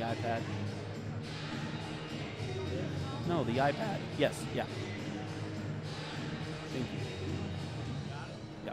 iPad. No, the iPad. Yes, yeah. Thank you. Yeah.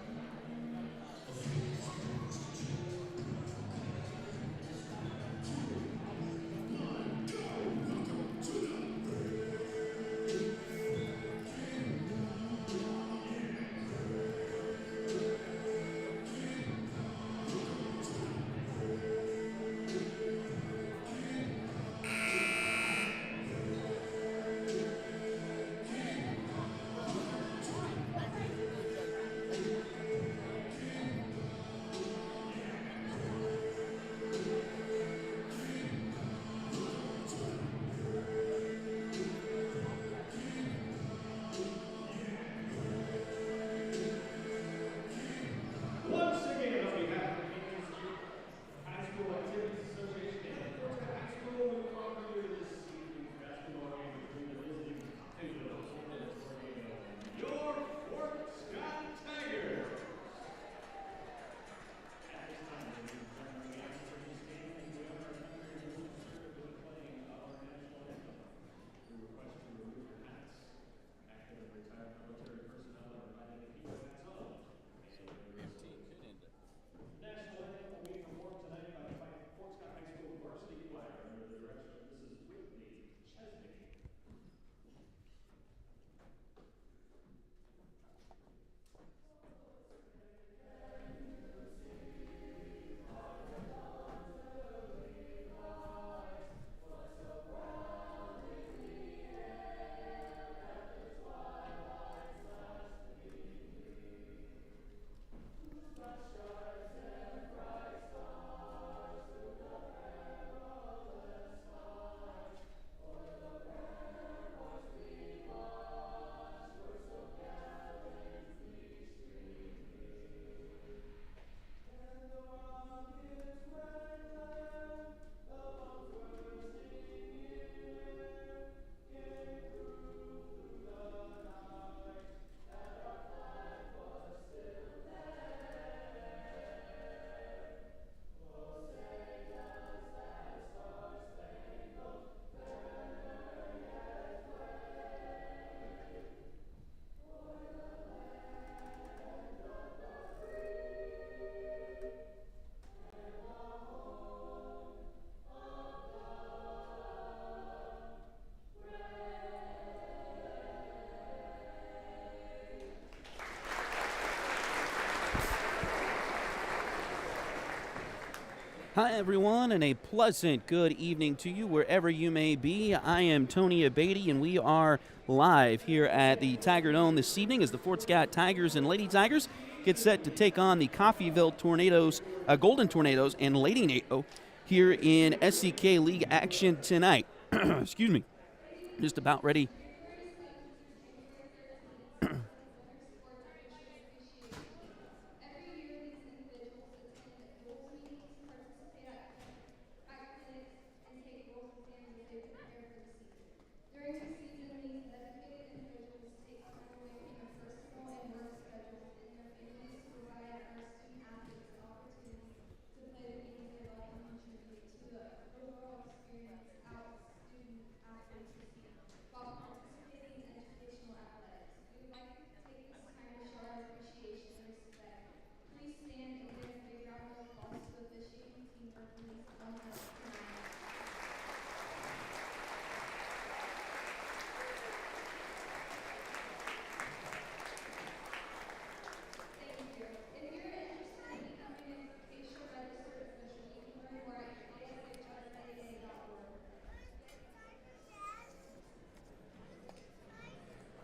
Hi, everyone, and a pleasant good evening to you wherever you may be. I am Tony Abatey, and we are live here at the Tiger Dome this evening as the Fort Scott Tigers and Lady Tigers get set to take on the Coffeyville Tornadoes, Golden Tornadoes, and Lady Nado here in SCK League action tonight. Excuse me. Just about ready.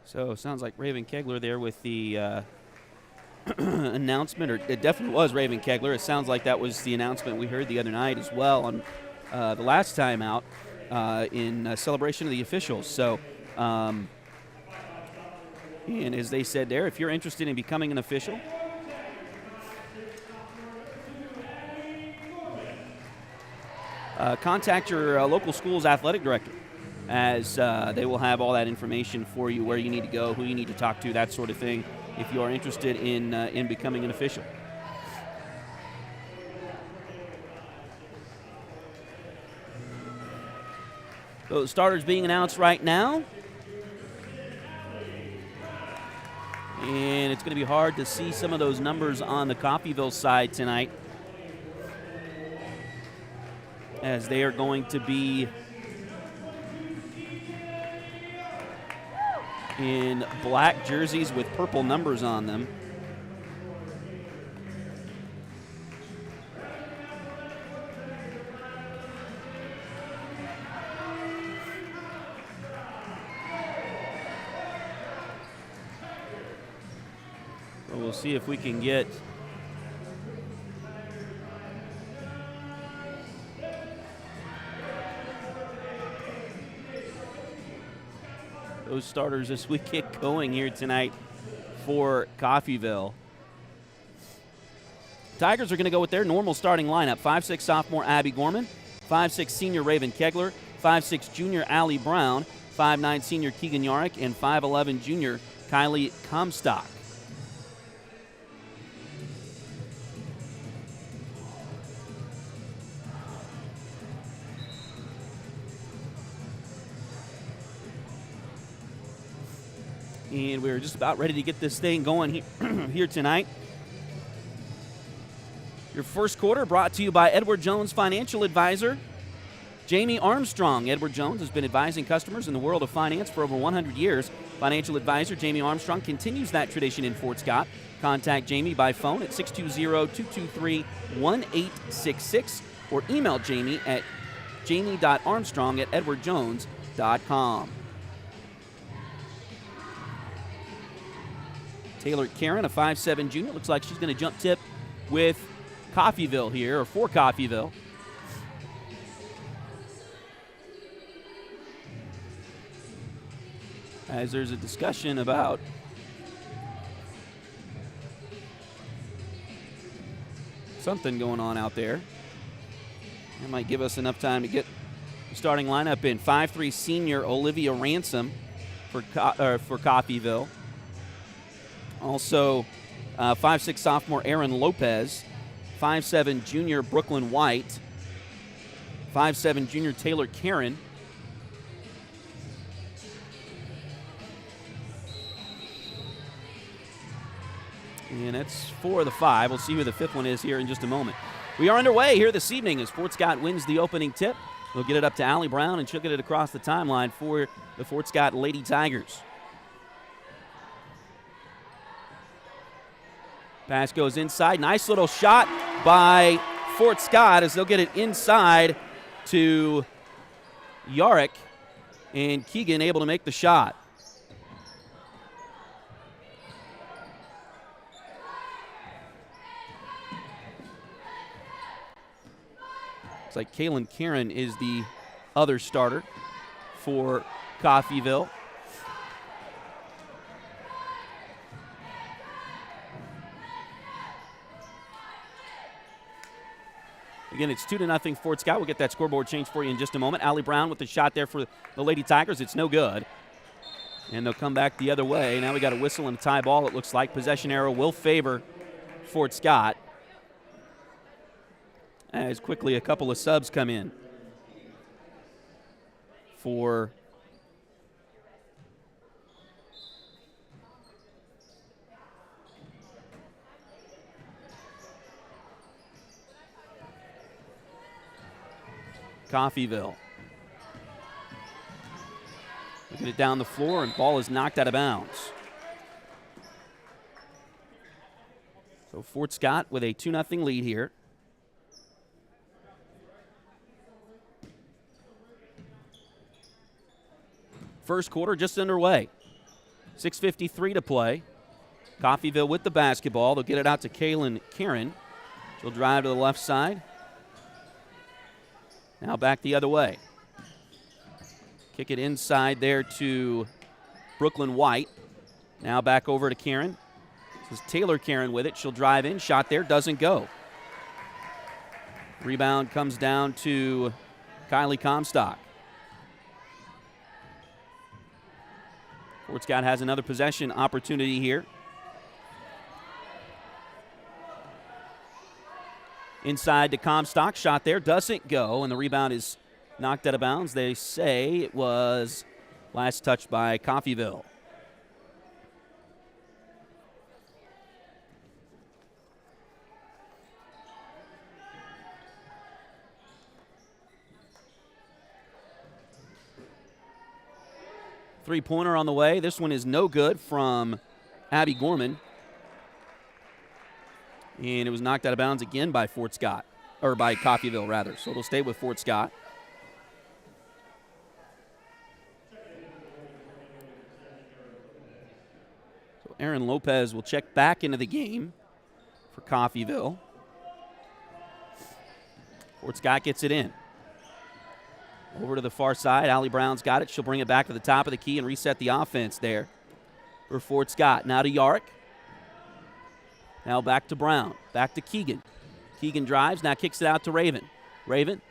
So sounds like Raven Kegler there with the announcement, or it definitely was Raven Kegler. It sounds like that was the announcement we heard the other night as well on the last time out in celebration of the officials. So, and as they said there, if you're interested in becoming an official, contact your local school's athletic director, as they will have all that information for you, where you need to go, who you need to talk to, that sort of thing, if you are interested in becoming an official. Those starters being announced right now. And it's going to be hard to see some of those numbers on the Coffeyville side tonight, as they are going to be in black jerseys with purple numbers on them. So we'll see if we can get those starters as we get going here tonight for Coffeyville. Tigers are going to go with their normal starting lineup. 5'6" sophomore Abby Gorman, 5'6" senior Raven Kegler, 5'6" junior Allie Brown, 5'9" senior Keegan Yarrick, and 5'11" junior Kylie Comstock. And we're just about ready to get this thing going here tonight. Your first quarter brought to you by Edward Jones Financial Advisor, Jamie Armstrong. Edward Jones has been advising customers in the world of finance for over 100 years. Financial advisor Jamie Armstrong continues that tradition in Fort Scott. Contact Jamie by phone at 620-223-1866 or email Jamie at jamie.armstrong@edwardjones.com. Taylor Karen, a 5'7" junior. Looks like she's going to jump tip with Coffeyville here, or for Coffeyville. As there's a discussion about something going on out there. That might give us enough time to get the starting lineup in. 5'3" senior Olivia Ransom for Coffeyville. Also, 5'6" sophomore Aaron Lopez, 5'7" junior Brooklyn White, 5'7" junior Taylor Karen, and that's 4 of the 5. We'll see who the 5th one is here in just a moment. We are underway here this evening as Fort Scott wins the opening tip. We'll get it up to Allie Brown, and she'll get it across the timeline for the Fort Scott Lady Tigers. Pass goes inside. Nice little shot by Fort Scott as they'll get it inside to Yarrick, and Keegan able to make the shot. Looks like Kaylin Karen is the other starter for Coffeyville. Again, it's 2-0 Fort Scott. We'll get that scoreboard change for you in just a moment. Allie Brown with the shot there for the Lady Tigers. It's no good. And they'll come back the other way. Now we got a whistle and a tie ball, it looks like. Possession arrow will favor Fort Scott. As quickly a couple of subs come in for Coffeyville. Looking it down the floor, and ball is knocked out of bounds. So Fort Scott with a 2-0 lead here. First quarter just underway. 6:53 to play. Coffeyville with the basketball. They'll get it out to Kaylin Karen. She'll drive to the left side. Now back the other way. Kick it inside there to Brooklyn White. Now back over to Karen. This is Taylor Karen with it. She'll drive in. Shot there. Doesn't go. Rebound comes down to Kylie Comstock. Fort Scott has another possession opportunity here. Inside to Comstock. Shot there. Doesn't go. And the rebound is knocked out of bounds. They say it was last touched by Coffeyville. Three-pointer on the way. This one is no good from Abby Gorman. And it was knocked out of bounds again by Fort Scott, or by Coffeyville, rather. So it'll stay with Fort Scott. So Aaron Lopez will check back into the game for Coffeyville. Fort Scott gets it in. Over to the far side. Allie Brown's got it. She'll bring it back to the top of the key and reset the offense there for Fort Scott. Now to Yarrick. Now back to Brown. Back to Keegan. Keegan drives. Now kicks it out to Raven. Raven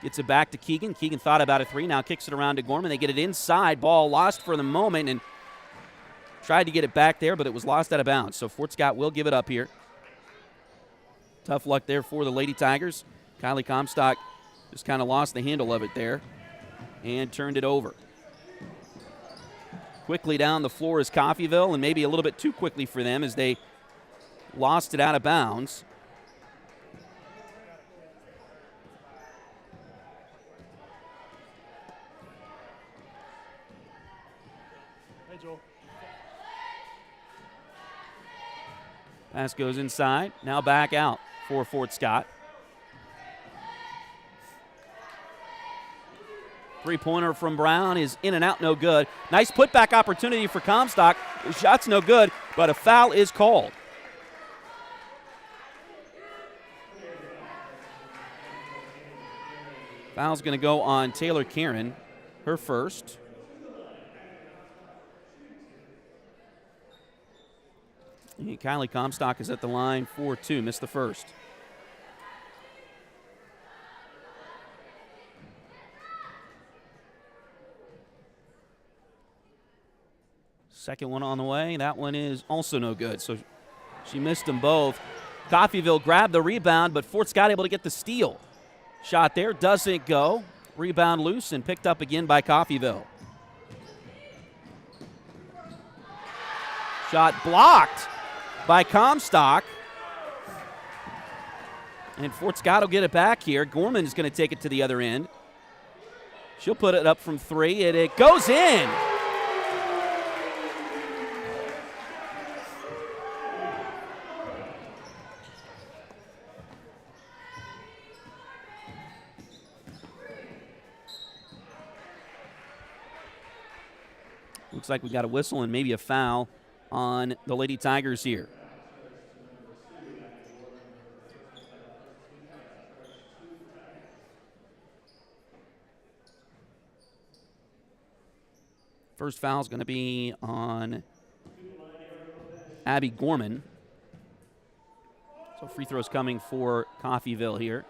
gets it back to Keegan. Keegan thought about a three. Now kicks it around to Gorman. They get it inside. Ball lost for the moment and tried to get it back there, but it was lost out of bounds. So Fort Scott will give it up here. Tough luck there for the Lady Tigers. Kylie Comstock just kind of lost the handle of it there and turned it over. Quickly down the floor is Coffeyville, and maybe a little bit too quickly for them as they lost it out of bounds. Hey, Joel. Pass goes inside. Now back out for Fort Scott. Three-pointer from Brown is in and out, no good. Nice putback opportunity for Comstock. The shot's no good, but a foul is called. Foul's going to go on Taylor Karen, her first. And Kylie Comstock is at the line for two, missed the first. Second one on the way. That one is also no good. So she missed them both. Coffeyville grabbed the rebound, but Fort Scott able to get the steal. Shot there, doesn't go. Rebound loose and picked up again by Coffeyville. Shot blocked by Comstock. And Fort Scott will get it back here. Gorman is going to take it to the other end. She'll put it up from three, and it goes in. Looks like we got a whistle and maybe a foul on the Lady Tigers here. First foul is going to be on Abby Gorman. So free throws coming for Coffeyville here.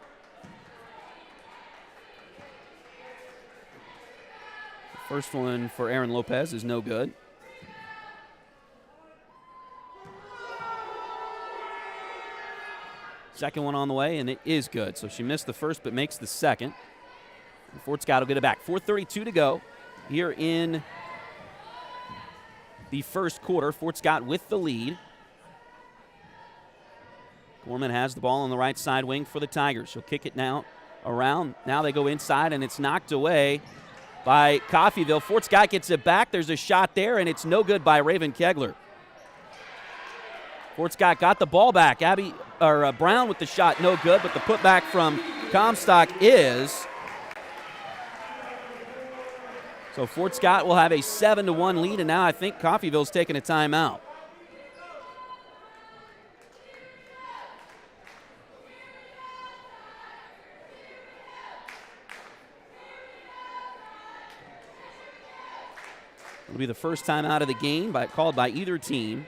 First one for Aaron Lopez is no good. Second one on the way, and it is good. So she missed the first but makes the second. And Fort Scott will get it back. 4:32 to go here in the first quarter. Fort Scott with the lead. Gorman has the ball on the right side wing for the Tigers. She'll kick it now around. Now they go inside, and it's knocked away by Coffeyville. Fort Scott gets it back. There's a shot there, and it's no good by Raven Kegler. Fort Scott got the ball back. Brown with the shot, no good, but the putback from Comstock is. So Fort Scott will have a 7-1 lead, and now I think Coffeyville's taking a timeout. It'll be the first time out of the game called by either team.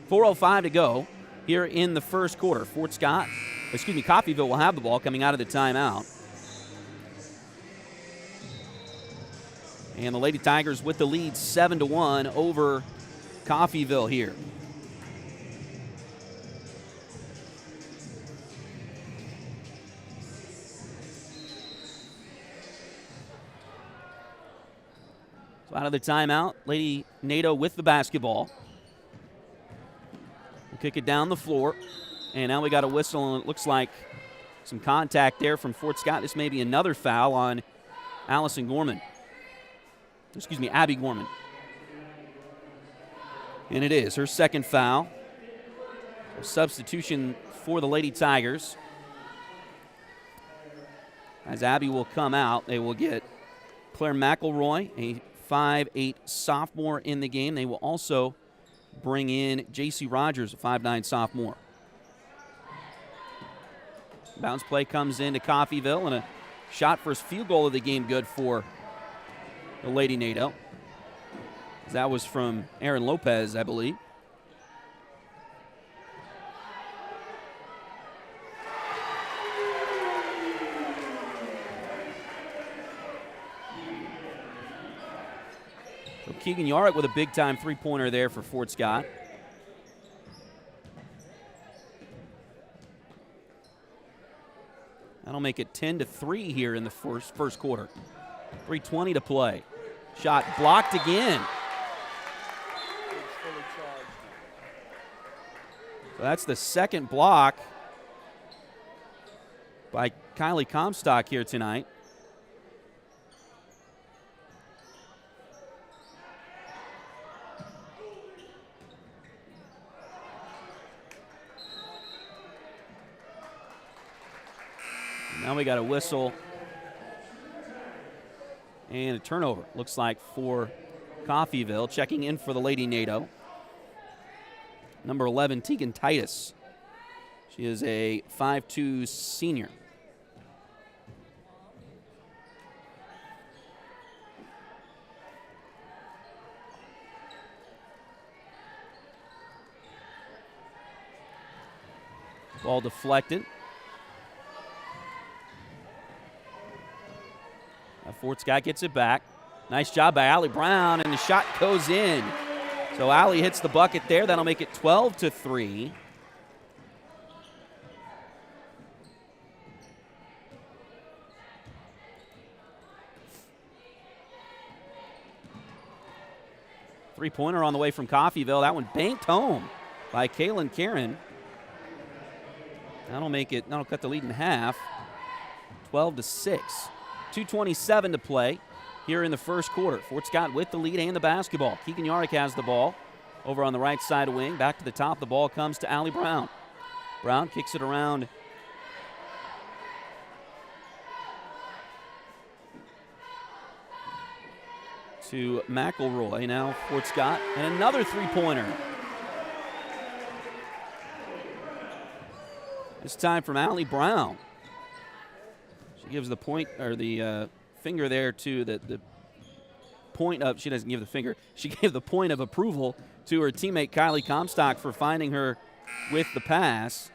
.405 to go here in the first quarter. Coffeyville will have the ball coming out of the timeout. And the Lady Tigers with the lead 7-1 over Coffeyville here. So out of the timeout, Lady Nado with the basketball. We'll kick it down the floor. And now we got a whistle, and it looks like some contact there from Fort Scott. This may be another foul on Allison Gorman. Excuse me, Abby Gorman. And it is her second foul. A substitution for the Lady Tigers. As Abby will come out, they will get Claire McElroy, a 5'8 sophomore in the game. They will also bring in J.C. Rogers, a 5'9 sophomore. Bounce play comes into Coffeyville, and a shot for his field goal of the game good for the Lady Nado. That was from Aaron Lopez, I believe. So Keegan Yarick with a big-time three-pointer there for Fort Scott. That'll make it 10-3 here in the first quarter. 3:20 to play. Shot blocked again. So that's the second block by Kylie Comstock here tonight. Now we got a whistle and a turnover, looks like, for Coffeyville. Checking in for the Lady Nado, number 11, Tegan Titus. She is a 5'2 senior. Ball deflected. Fort Scott gets it back. Nice job by Allie Brown, and the shot goes in. So Allie hits the bucket there. That'll make it 12-3. Three-pointer on the way from Coffeyville. That one banked home by Kaylin Karen. That'll cut the lead in half. 12-6. 2:27 to play here in the first quarter. Fort Scott with the lead and the basketball. Keegan Yarick has the ball over on the right side of wing. Back to the top. The ball comes to Allie Brown. Brown kicks it around to McElroy. Now Fort Scott, and another three-pointer. This time from Allie Brown. She gives the point, or the finger there to the point of, she doesn't give the finger, she gave the point of approval to her teammate Kylie Comstock for finding her with the pass.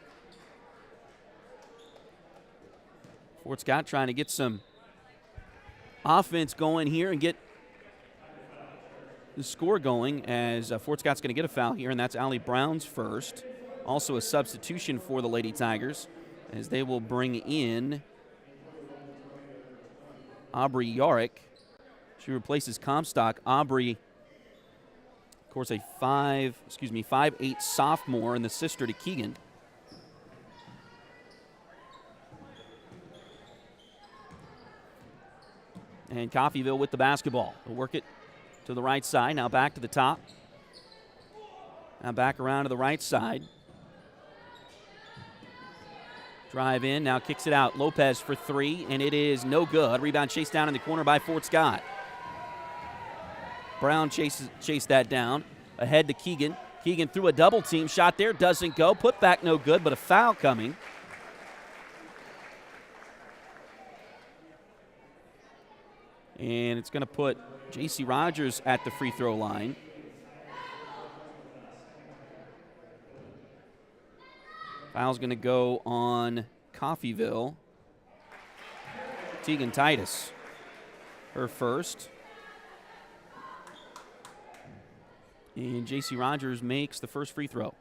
Fort Scott trying to get some offense going here and get the score going, as Fort Scott's going to get a foul here, and that's Allie Brown's first. Also a substitution for the Lady Tigers, as they will bring in Aubrey Yarick. She replaces Comstock. Aubrey, of course, a 5'8 sophomore and the sister to Keegan. And Coffeyville with the basketball. They'll work it to the right side. Now back to the top. Now back around to the right side. Drive in, now kicks it out. Lopez for three, and it is no good. Rebound chased down in the corner by Fort Scott. Brown chased that down. Ahead to Keegan. Keegan threw a double team shot there, doesn't go. Put back no good, but a foul coming. And it's going to put J.C. Rogers at the free throw line. Foul's going to go on Coffeyville. Tegan Titus, her first. And J.C. Rogers makes the first free throw.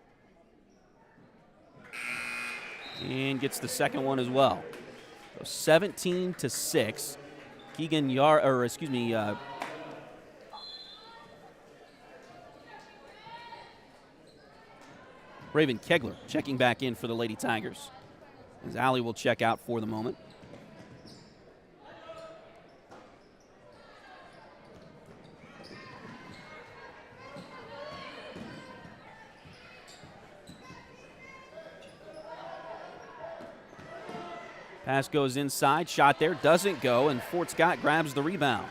And gets the second one as well. So 17-6. Raven Kegler checking back in for the Lady Tigers, as Allie will check out for the moment. Pass goes inside, shot there, doesn't go, and Fort Scott grabs the rebound.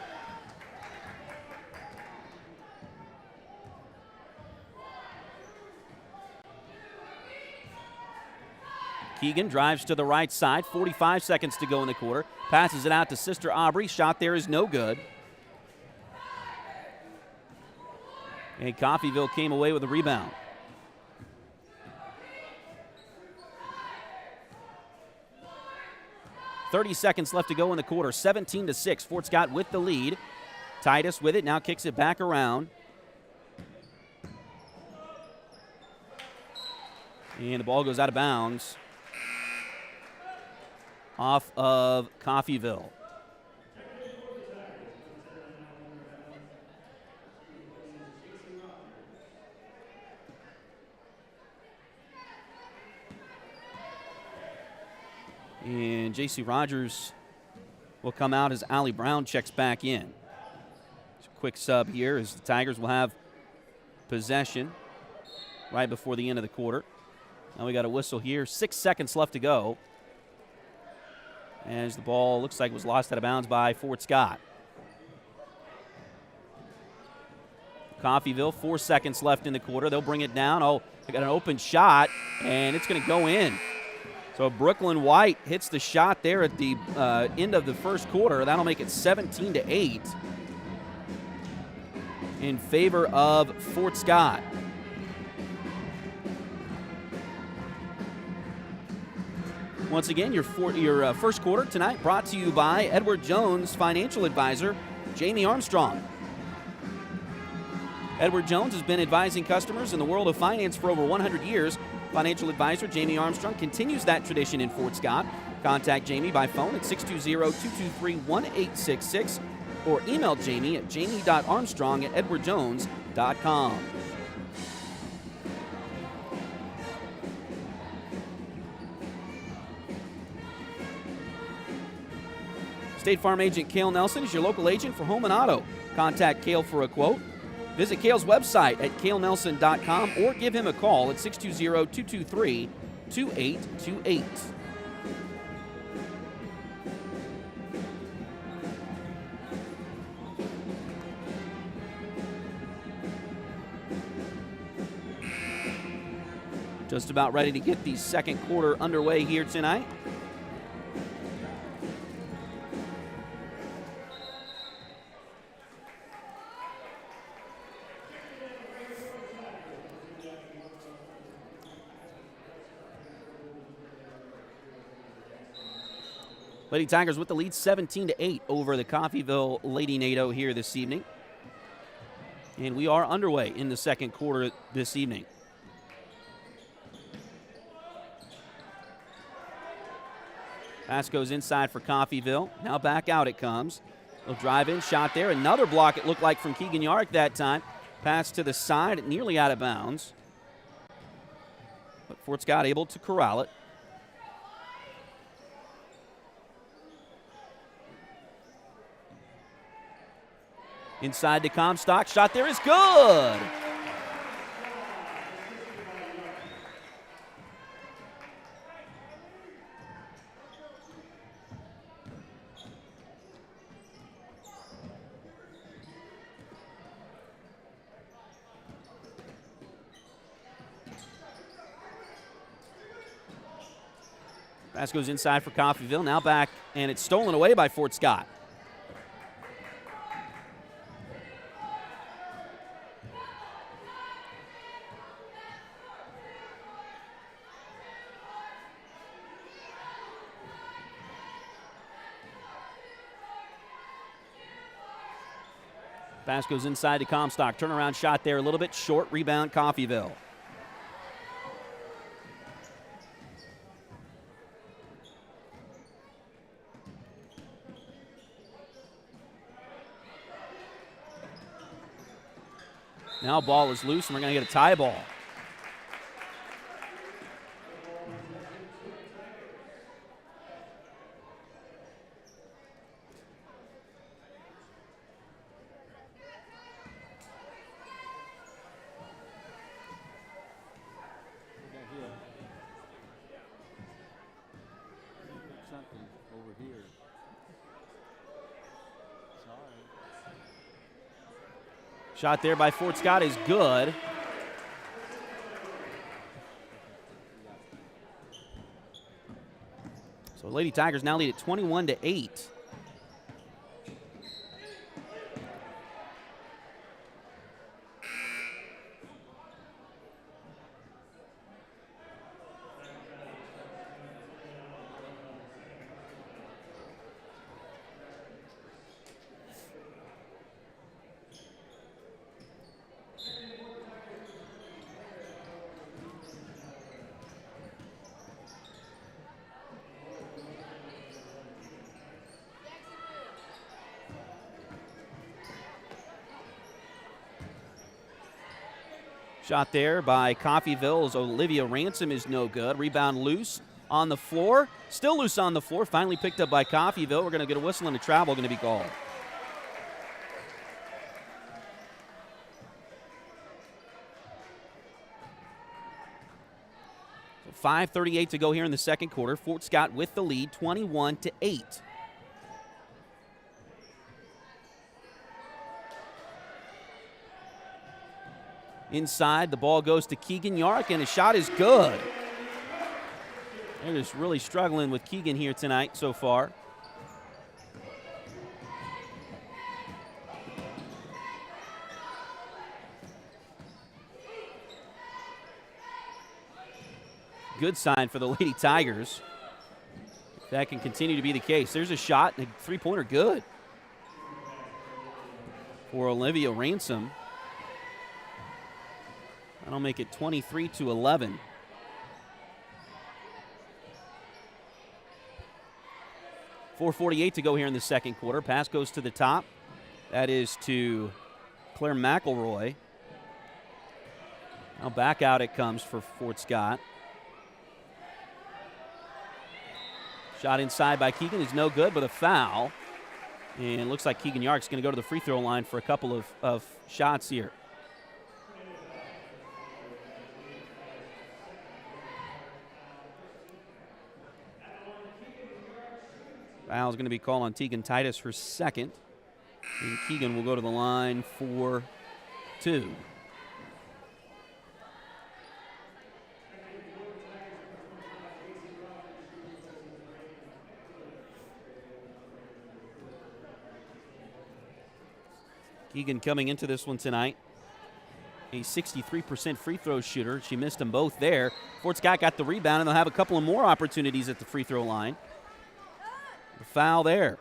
Keegan drives to the right side, 45 seconds to go in the quarter. Passes it out to Sister Aubrey. Shot there is no good. And Coffeyville came away with a rebound. .30 seconds left to go in the quarter. 17-6. Fort Scott with the lead. Titus with it. Now kicks it back around. And the ball goes out of bounds. Off of Coffeyville. And J.C. Rogers will come out as Allie Brown checks back in. Quick sub here as the Tigers will have possession right before the end of the quarter. Now we got a whistle here. 6 seconds left to go, as the ball looks like it was lost out of bounds by Fort Scott. Coffeyville, 4 seconds left in the quarter. They'll bring it down. Oh, they got an open shot, and it's going to go in. So Brooklyn White hits the shot there at the end of the first quarter. That'll make it 17-8 in favor of Fort Scott. Once again, your first quarter tonight brought to you by Edward Jones Financial Advisor, Jamie Armstrong. Edward Jones has been advising customers in the world of finance for over 100 years. Financial advisor Jamie Armstrong continues that tradition in Fort Scott. Contact Jamie by phone at 620-223-1866 or email Jamie at jamie.armstrong@edwardjones.com. State Farm agent Cale Nelson is your local agent for home and auto. Contact Cale for a quote. Visit Cale's website at calenelson.com or give him a call at 620-223-2828. Just about ready to get the second quarter underway here tonight. Lady Tigers with the lead 17-8 over the Coffeyville Lady Nado here this evening. And we are underway in the second quarter this evening. Pass goes inside for Coffeyville. Now back out it comes. They'll drive in, shot there. Another block it looked like from Keegan Yarrick that time. Pass to the side, nearly out of bounds. But Fort Scott able to corral it. Inside to Comstock. Shot there is good. Pass goes inside for Coffeyville. Now back, and it's stolen away by Fort Scott. Pass goes inside to Comstock. Turnaround shot there a little bit short. Rebound, Coffeyville. Now ball is loose, and we're going to get a tie ball. Shot there by Fort Scott is good. So Lady Tigers now lead at 21-8. Shot there by Coffeyville as Olivia Ransom is no good. Rebound loose on the floor. Still loose on the floor. Finally picked up by Coffeyville. We're going to get a whistle and a travel going to be called. So 5:38 to go here in the second quarter. Fort Scott with the lead, 21-8. Inside, the ball goes to Keegan Yark, and his shot is good. They're just really struggling with Keegan here tonight so far. Good sign for the Lady Tigers. If that can continue to be the case. There's a shot, and a three-pointer good for Olivia Ransom. That'll make it 23-11. .448 to go here in the second quarter. Pass goes to the top. That is to Claire McElroy. Now back out it comes for Fort Scott. Shot inside by Keegan is no good, but a foul. And it looks like Keegan Yark's going to go to the free throw line for a couple of shots here. Foul is going to be called on Tegan Titus, her second. And Keegan will go to the line for two. Keegan coming into this one tonight, a 63% free throw shooter. She missed them both there. Fort Scott got the rebound, and they'll have a couple of more opportunities at the free throw line. The foul there.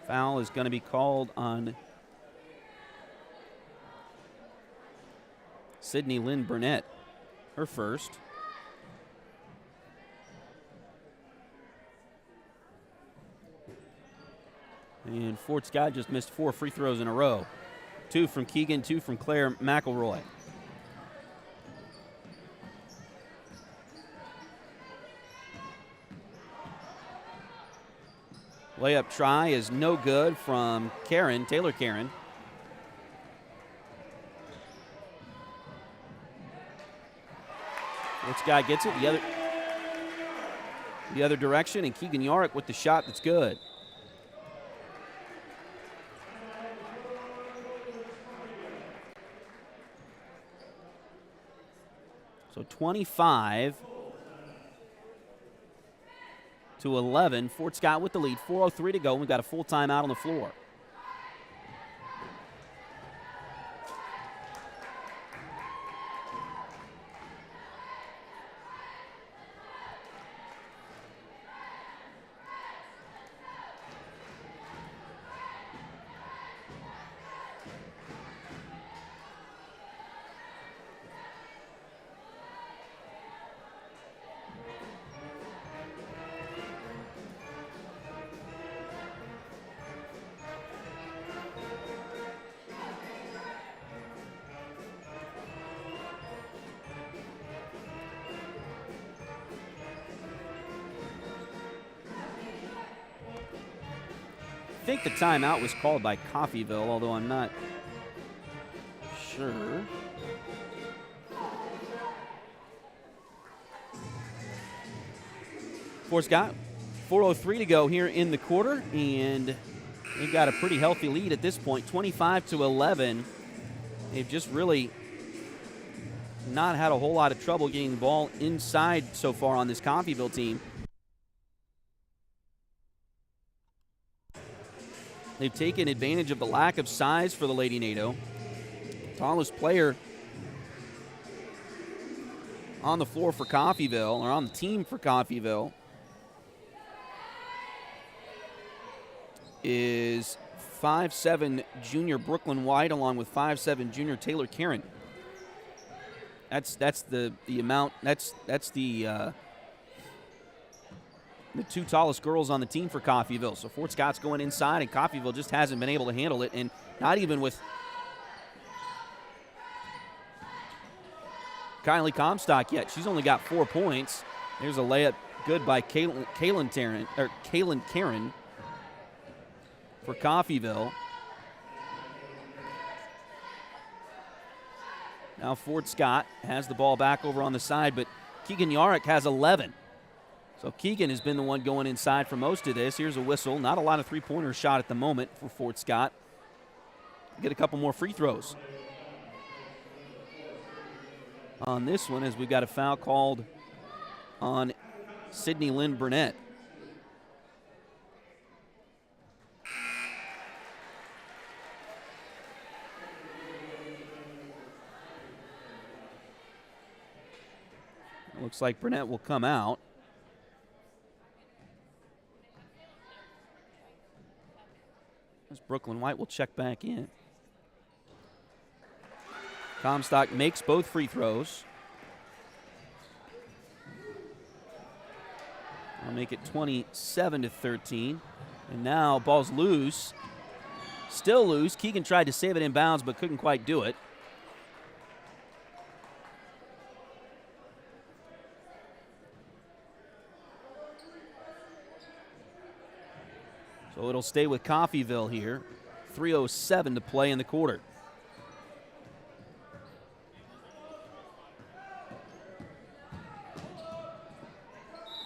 Foul is going to be called on Sydney Lynn Burnett, her first. And Fort Scott just missed 4 free throws in a row. 2 from Keegan, 2 from Claire McElroy. Layup try is no good from Taylor Karen. Fort Scott gets it the other direction, and Keegan Yark with the shot that's good. So 25-11. Fort Scott with the lead. 4:03 to go. We've got a full timeout on the floor. think the timeout was called by Coffeyville, although I'm not sure. Fort Scott, 4:03 to go here in the quarter, and they've got a pretty healthy lead at this point, 25-11. They've just really not had a whole lot of trouble getting the ball inside so far on this Coffeyville team. They've taken advantage of the lack of size for the Lady Nado. Tallest player on the floor for Coffeyville, or on the team for Coffeyville, is 5'7" junior Brooklyn White, along with 5'7" junior Taylor Karen. That's the amount. That's the two tallest girls on the team for Coffeyville. So Fort Scott's going inside, and Coffeyville just hasn't been able to handle it, and not even with Kylie Comstock yet. She's only got 4 points. There's a layup good by Kaylin Karen for Coffeyville. Now Fort Scott has the ball back over on the side, but Keegan Yarrick has 11. So Keegan has been the one going inside for most of this. Here's a whistle. Not a lot of three-pointer shot at the moment for Fort Scott. Get a couple more free throws on this one, as we've got a foul called on Sydney Lynn Burnett. Looks like Burnett will come out. As Brooklyn White will check back in. Comstock makes both free throws. I'll make it 27-13. And now ball's loose. Still loose. Keegan tried to save it in bounds but couldn't quite do it. So it'll stay with Coffeyville here. 3:07 to play in the quarter.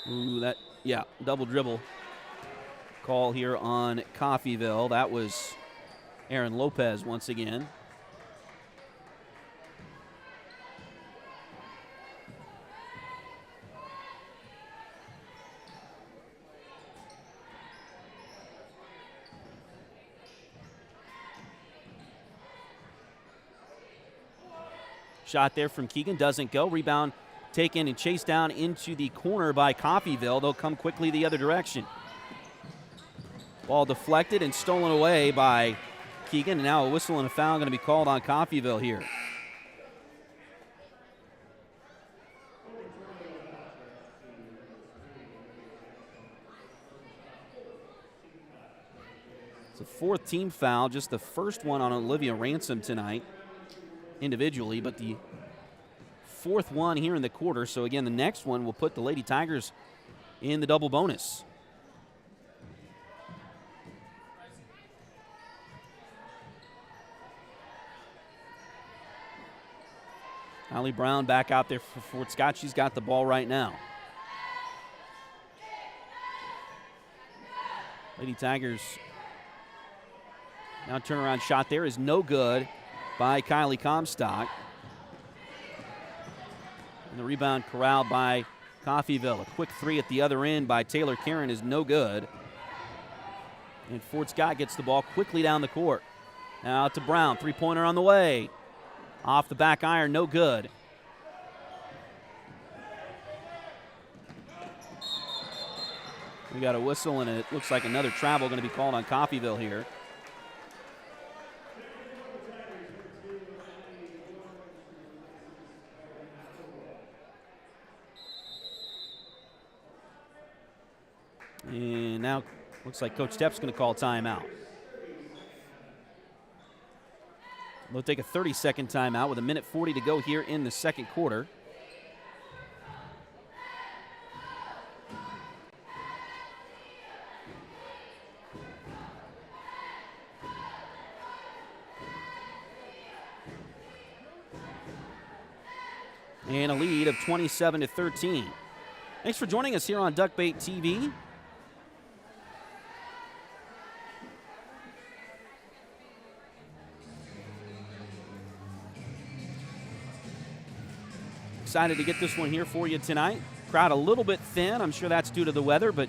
Ooh, double dribble call here on Coffeyville. That was Aaron Lopez once again. Shot there from Keegan, doesn't go. Rebound taken and chased down into the corner by Coffeyville. They'll come quickly the other direction. Ball deflected and stolen away by Keegan. And now a whistle and a foul going to be called on Coffeyville here. It's a fourth team foul, just the first one on Olivia Ransom tonight individually, but the fourth one here in the quarter. So again, the next one will put the Lady Tigers in the double bonus. Allie Brown back out there for Fort Scott. She's got the ball right now. Lady Tigers now turnaround shot there is no good by Kylie Comstock. And the rebound corralled by Coffeyville. A quick three at the other end by Taylor Karen is no good. And Fort Scott gets the ball quickly down the court. Now to Brown, three-pointer on the way. Off the back iron, no good. We got a whistle, and it looks like another travel going to be called on Coffeyville here. And now looks like Coach Stepp's going to call timeout. They'll take a 30-second timeout with 1:40 to go here in the second quarter. and a lead of 27-13. Thanks for joining us here on Duckbait TV. Excited to get this one here for you tonight. Crowd a little bit thin. I'm sure that's due to the weather, but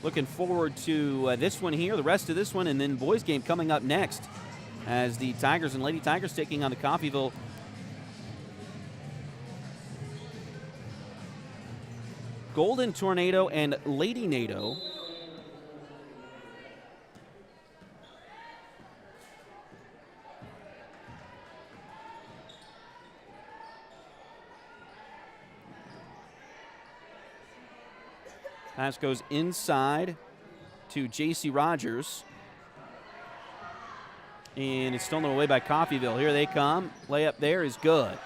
looking forward to this one here, the rest of this one, and then boys game coming up next as the Tigers and Lady Tigers taking on the Coffeyville Golden Tornado and Lady Nado. Pass goes inside to J.C. Rogers. And it's stolen away by Coffeyville. Here they come. Layup there is good.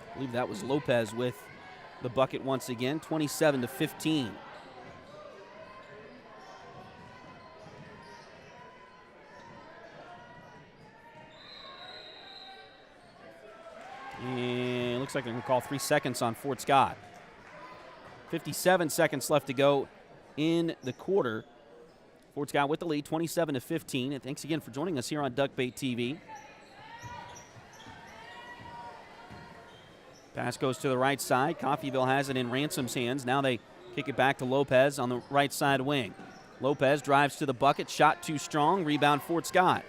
I believe that was Lopez with the bucket once again, 27-15. And looks like they're going to call 3 seconds on Fort Scott. 57 seconds left to go in the quarter. Fort Scott with the lead, 27-15. And thanks again for joining us here on Duckbait TV. Pass goes to the right side. Coffeyville has it in Ransom's hands. Now they kick it back to Lopez on the right side wing. Lopez drives to the bucket. Shot too strong. Rebound Fort Scott.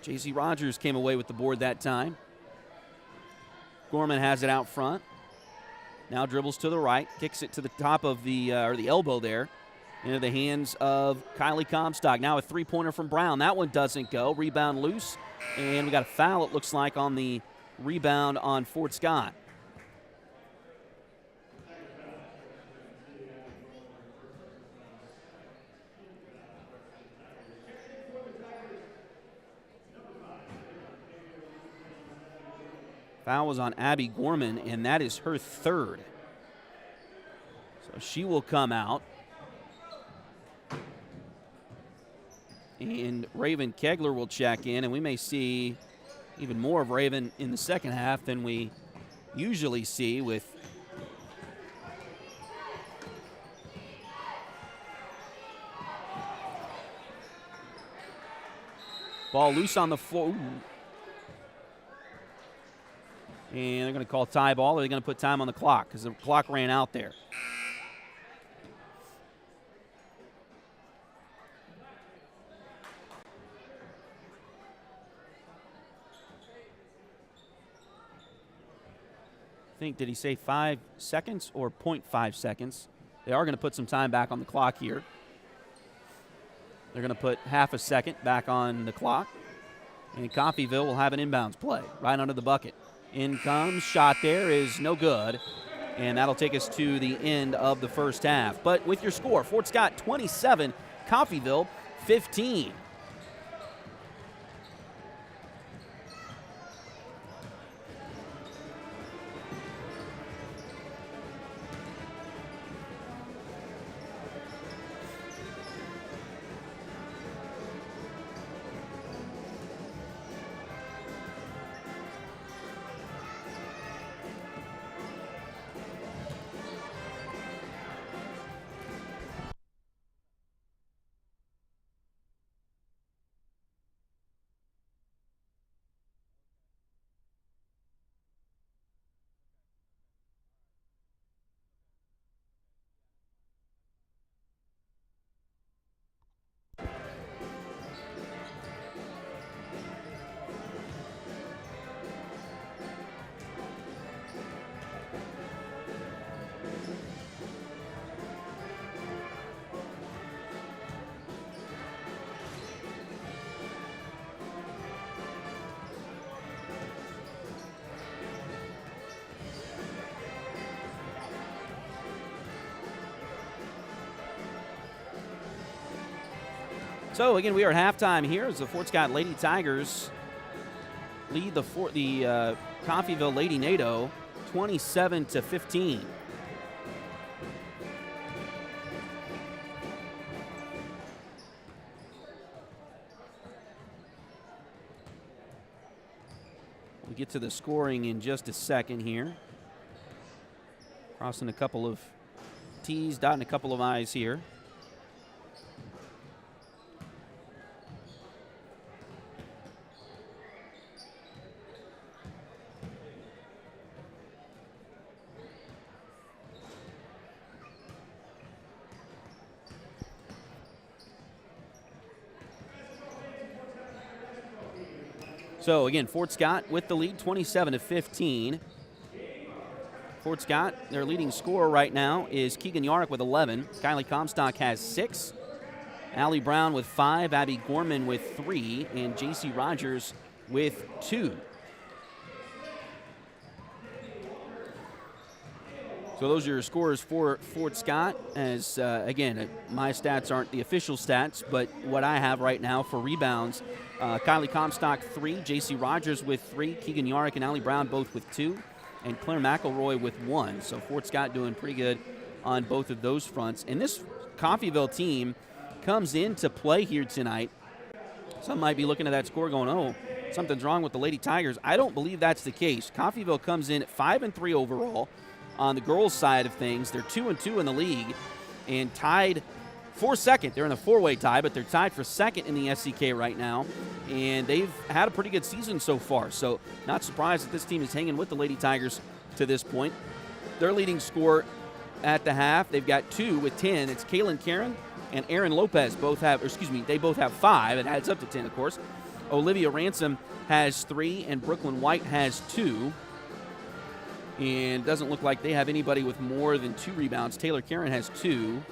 J.C. Rogers came away with the board that time. Gorman has it out front. Now dribbles to the right, kicks it to the top of the elbow there, into the hands of Kylie Comstock. Now a three-pointer from Brown. That one doesn't go. Rebound loose, and we got a foul, it looks like, on the rebound on Fort Scott. Foul was on Abby Gorman, and that is her third. So she will come out. And Raven Kegler will check in, and we may see even more of Raven in the second half than we usually see with ball loose on the floor. Ooh. And they're going to call tie ball, or they're going to put time on the clock because the clock ran out there. I think, did he say 5 seconds or 0.5 seconds? They are going to put some time back on the clock here. They're going to put half a second back on the clock. And Coffeyville will have an inbounds play right under the bucket. In comes, shot there is no good, and that'll take us to the end of the first half. But with your score, Fort Scott 27, Coffeyville 15. So, again, we are at halftime here as the Fort Scott Lady Tigers lead the Coffeyville Lady Nado 27-15. We get to the scoring in just a second here. Crossing a couple of T's, dotting a couple of I's here. So again, Fort Scott with the lead, 27-15. Fort Scott, their leading scorer right now is Keegan Yarrick with 11. Kylie Comstock has 6. Allie Brown with 5. Abby Gorman with 3. And J.C. Rogers with 2. So those are your scores for Fort Scott. As, again, my stats aren't the official stats, but what I have right now for rebounds, Kylie Comstock 3, J.C. Rogers with 3, Keegan Yarrick and Allie Brown both with 2, and Claire McElroy with 1. So Fort Scott doing pretty good on both of those fronts. And this Coffeyville team comes into play here tonight. Some might be looking at that score going, oh, something's wrong with the Lady Tigers. I don't believe that's the case. Coffeyville comes in at 5-3 overall. On the girls' side of things, they're 2-2 in the league and tied for second. They're in a four-way tie, but they're tied for second in the SEK right now, and they've had a pretty good season so far. So not surprised that this team is hanging with the Lady Tigers to this point. Their leading scorer at the half, they've got 2 with 10. It's Kaylin Karen and Aaron Lopez they both have 5. It adds up to 10, of course. Olivia Ransom has 3, and Brooklyn White has 2. And doesn't look like they have anybody with more than 2 rebounds. Taylor Karen has 2.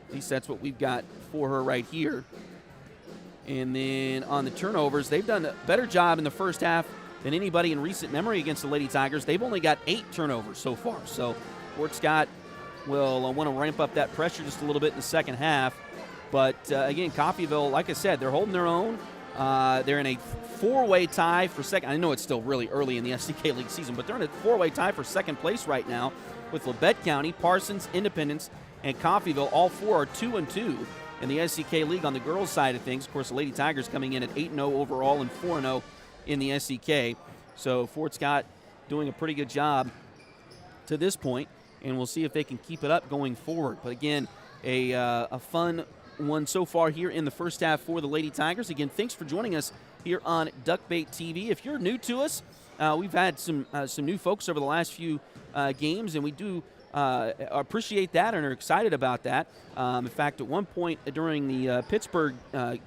At least that's what we've got for her right here. And then on the turnovers, they've done a better job in the first half than anybody in recent memory against the Lady Tigers. They've only got 8 turnovers so far. So Fort Scott will want to ramp up that pressure just a little bit in the second half. But, again, Coffeyville, like I said, they're holding their own. They're in a 4-way tie for second. I know it's still really early in the SDK League season, but they're in a 4-way tie for second place right now with Labette County, Parsons, Independence, and Coffeyville. All 4 are 2-2 in the SDK League on the girls' side of things. Of course, the Lady Tigers coming in at 8-0 overall and 4-0 in the SDK. So Fort Scott doing a pretty good job to this point, and we'll see if they can keep it up going forward. But again, a fun one so far here in the first half for the Lady Tigers. Again, thanks for joining us here on Duckbait TV. If you're new to us, we've had some new folks over the last few games, and we do appreciate that and are excited about that. In fact, at one point during the Pittsburgh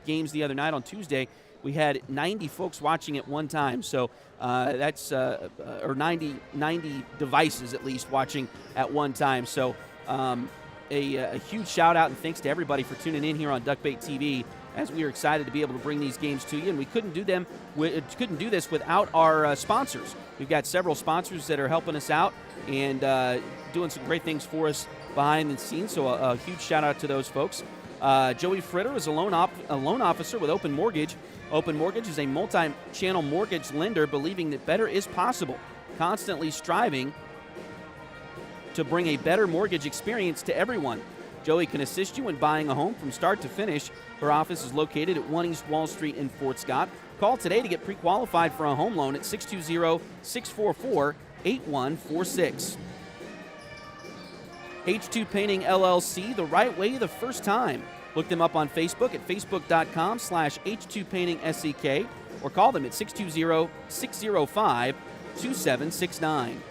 games the other night on Tuesday, we had 90 folks watching at one time. So that's or 90 devices at least watching at one time. So a huge shout out and thanks to everybody for tuning in here on Duckbait TV, as we are excited to be able to bring these games to you. And we couldn't do this without our sponsors. We've got several sponsors that are helping us out and doing some great things for us behind the scenes. So a huge shout out to those folks. Joey Fritter is a loan officer with Open Mortgage. Open Mortgage is a multi-channel mortgage lender believing that better is possible, constantly striving to bring a better mortgage experience to everyone. Joey can assist you in buying a home from start to finish. Her office is located at 1 East Wall Street in Fort Scott. Call today to get pre-qualified for a home loan at 620-644-8146. H2 Painting LLC, the right way the first time. Look them up on Facebook at facebook.com/H2PaintingSEK or call them at 620-605-2769.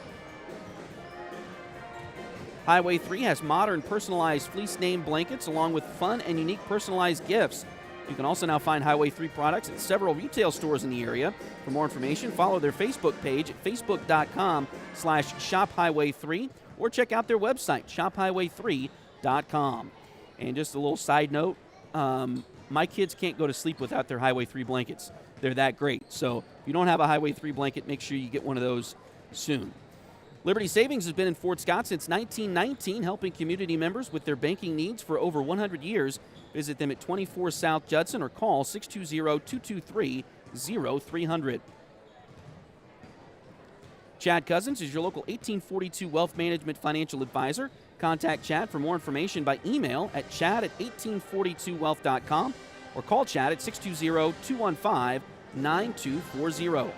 Highway 3 has modern personalized fleece name blankets along with fun and unique personalized gifts. You can also now find Highway 3 products at several retail stores in the area. For more information, follow their Facebook page at facebook.com/shophighway3 or check out their website, shophighway3.com. And just a little side note, my kids can't go to sleep without their Highway 3 blankets. They're that great. So if you don't have a Highway 3 blanket, make sure you get one of those soon. Liberty Savings has been in Fort Scott since 1919, helping community members with their banking needs for over 100 years. Visit them at 24 South Judson or call 620-223-0300. Chad Cousins is your local 1842 Wealth Management Financial Advisor. Contact Chad for more information by email at chad@1842wealth.com or call Chad at 620-215-9240.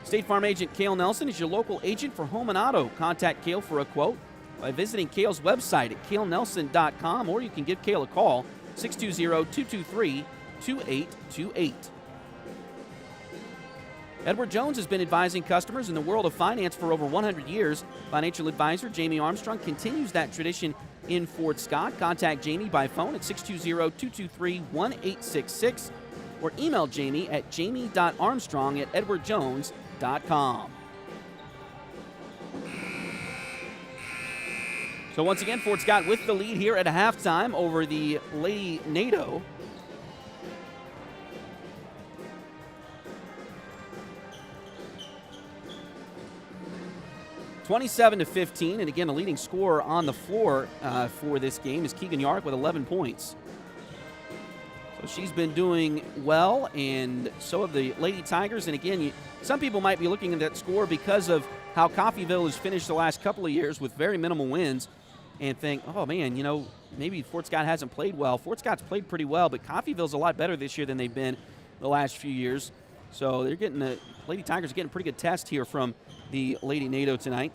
State Farm agent Cale Nelson is your local agent for home and auto. Contact Cale for a quote by visiting Cale's website at calenelson.com, or you can give Cale a call, 620-223-2828. Edward Jones has been advising customers in the world of finance for over 100 years. Financial advisor Jamie Armstrong continues that tradition in Fort Scott. Contact Jamie by phone at 620-223-1866 or email Jamie at jamie.armstrong@edwardjones.com. So once again, Fort Scott with the lead here at halftime over the Lady Nado. (27-15), and again, the leading scorer on the floor for this game is Keegan Yarrick with 11 points. So she's been doing well, and so have the Lady Tigers. And again, some people might be looking at that score because of how Coffeyville has finished the last couple of years with very minimal wins and think, oh man, maybe Fort Scott hasn't played well. Fort Scott's played pretty well, but Coffeyville's a lot better this year than they've been the last few years. So they're getting the Lady Tigers are getting a pretty good test here from the Lady Nado tonight,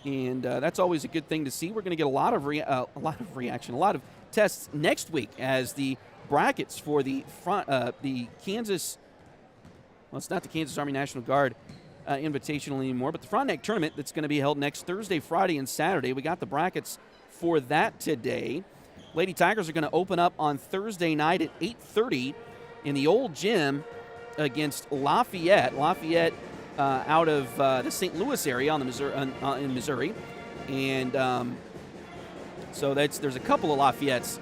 and that's always a good thing to see. We're going to get a lot of reaction, a lot of tests next week as the brackets for the Kansas. Well, it's not the Kansas Army National Guard Invitational anymore, but the Frontenac tournament that's going to be held next Thursday, Friday, and Saturday. We got the brackets for that today. Lady Tigers are going to open up on Thursday night at 8:30 in the old gym against Lafayette. Lafayette out of the St. Louis area in Missouri. And so there's a couple of Lafayettes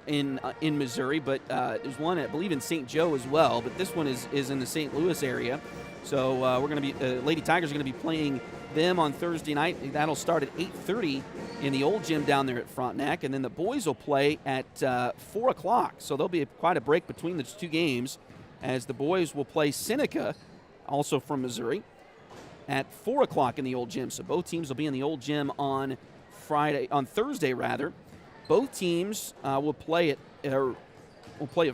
in Missouri, but there's one, I believe, in St. Joe as well. But this one is in the St. Louis area. So we're going to be Lady Tigers are going to be playing them on Thursday night. That'll start at 8:30 in the old gym down there at Frontenac, and then the boys will play at 4 o'clock. So there'll be quite a break between the two games, as the boys will play Seneca, also from Missouri, at 4 o'clock in the old gym. So both teams will be in the old gym on Thursday. Both teams will play at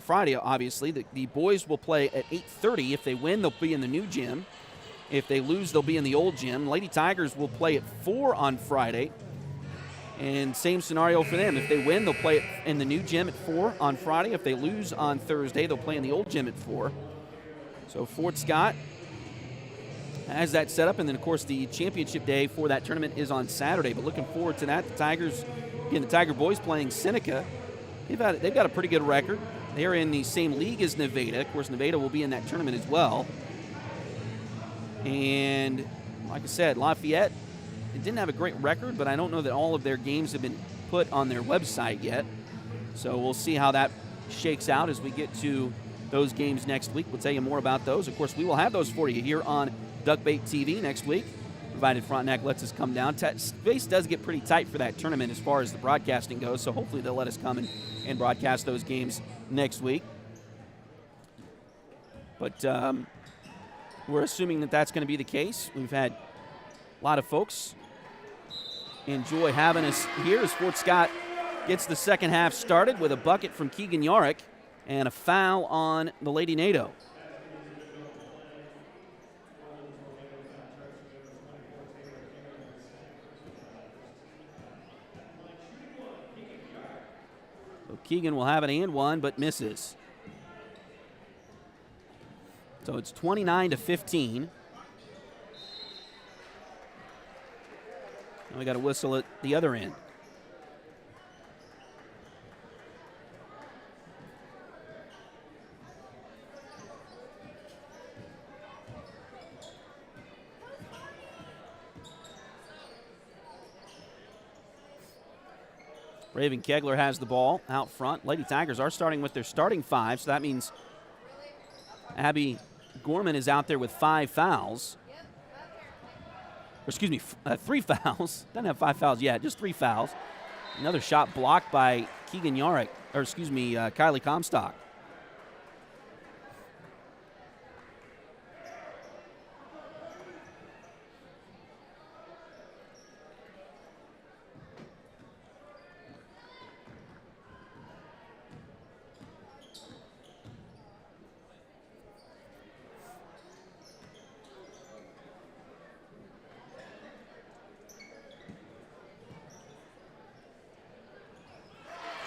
Friday, obviously. The boys will play at 8:30. If they win, they'll be in the new gym. If they lose, they'll be in the old gym. Lady Tigers will play at 4 on Friday. And same scenario for them. If they win, they'll play in the new gym at 4 on Friday. If they lose on Thursday, they'll play in the old gym at 4. So Fort Scott has that set up. And then, of course, the championship day for that tournament is on Saturday. But looking forward to that. The Tiger boys playing Seneca. They've got a pretty good record. They're in the same league as Nevada. Of course, Nevada will be in that tournament as well. And like I said, Lafayette, it didn't have a great record, but I don't know that all of their games have been put on their website yet. So we'll see how that shakes out as we get to those games next week. We'll tell you more about those. Of course, we will have those for you here on Duckbait TV next week, provided Frontenac lets us come down. Space does get pretty tight for that tournament as far as the broadcasting goes, so hopefully they'll let us come and broadcast those games next week. But we're assuming that that's going to be the case. We've had a lot of folks enjoy having us here as Fort Scott gets the second half started with a bucket from Keegan Yarrick and a foul on the Lady Nado. So Keegan will have it and one, but misses. So it's 29-15. And we got a whistle at the other end. Raven Kegler has the ball out front. Lady Tigers are starting with their starting five, so that means Abby Gorman is out there with 5 fouls. Or excuse me, 3 fouls. Doesn't have 5 fouls yet, just 3 fouls. Another shot blocked by Keegan Yarrick, or excuse me, Kylie Comstock.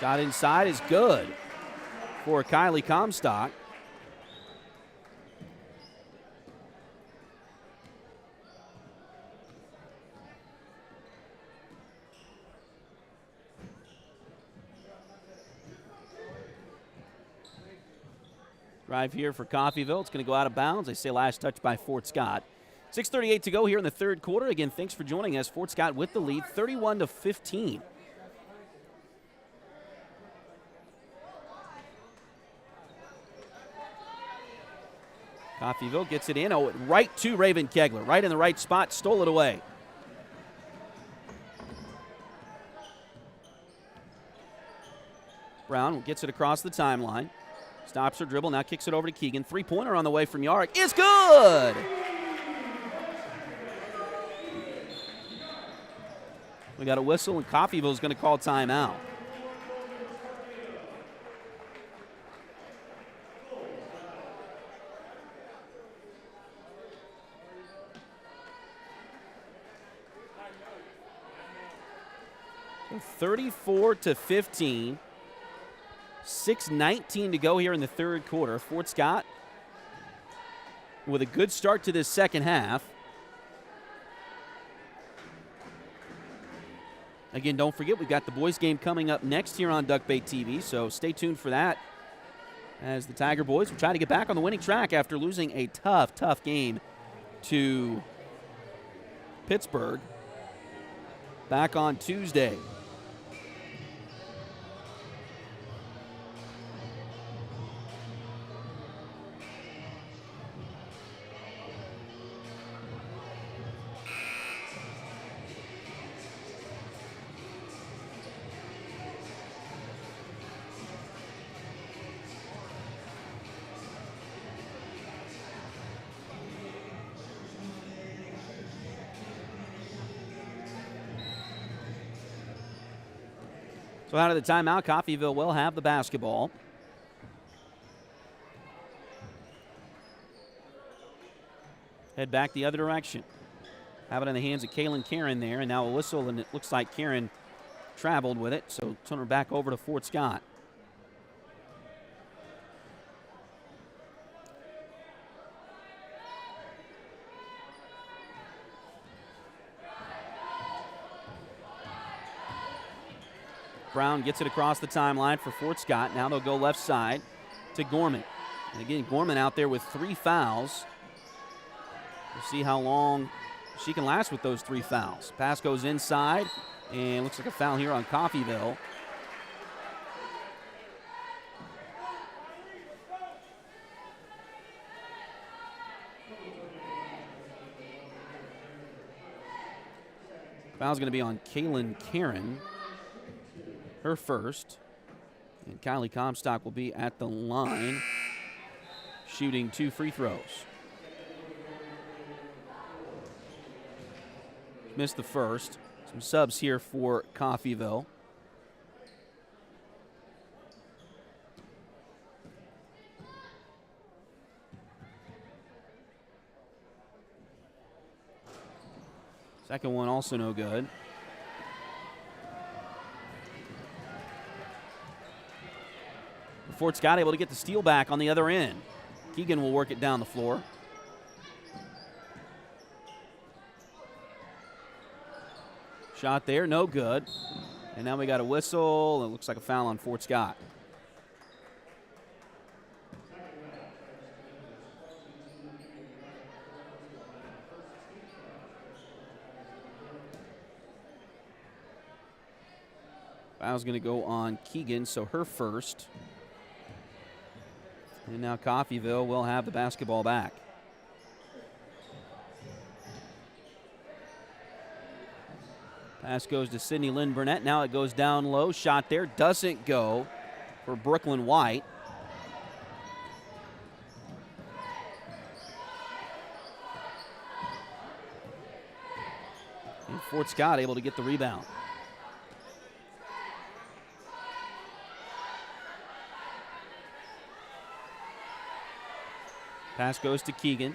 Shot inside is good for Kylie Comstock. Drive here for Coffeyville. It's going to go out of bounds. They say last touch by Fort Scott. 6:38 to go here in the third quarter. Again, thanks for joining us. Fort Scott with the lead, 31-15. Coffeyville gets it in. Oh, right to Raven Kegler. Right in the right spot. Stole it away. Brown gets it across the timeline. Stops her dribble, now kicks it over to Keegan. Three-pointer on the way from Yarrick is good! We got a whistle, and Coffeyville's going to call timeout. So 34-15. 6:19 to go here in the third quarter. Fort Scott with a good start to this second half. Again, don't forget, we've got the boys game coming up next here on Duckbait TV, so stay tuned for that as the Tiger boys will try to get back on the winning track after losing a tough game to Pittsburgh back on Tuesday. So out of the timeout, Coffeyville will have the basketball. Head back the other direction. Have it in the hands of Kaylin Karen there, and now a whistle, and it looks like Karen traveled with it, so turn her back over to Fort Scott. Brown gets it across the timeline for Fort Scott. Now they'll go left side to Gorman. And again, Gorman out there with 3 fouls. We'll see how long she can last with those 3 fouls. Pass goes inside, and looks like a foul here on Coffeyville. Foul's going to be on Kaylin Karen, her first. And Kylie Comstock will be at the line, shooting 2 free throws. Missed the first. Some subs here for Coffeyville. Second one also no good. Fort Scott able to get the steal back on the other end. Keegan will work it down the floor. Shot there, no good. And now we got a whistle. It looks like a foul on Fort Scott. Foul's going to go on Keegan, so her first. And now Coffeyville will have the basketball back. Pass goes to Sydney Lynn Burnett. Now it goes down low. Shot there. Doesn't go for Brooklyn White. And Fort Scott able to get the rebound. Pass goes to Keegan.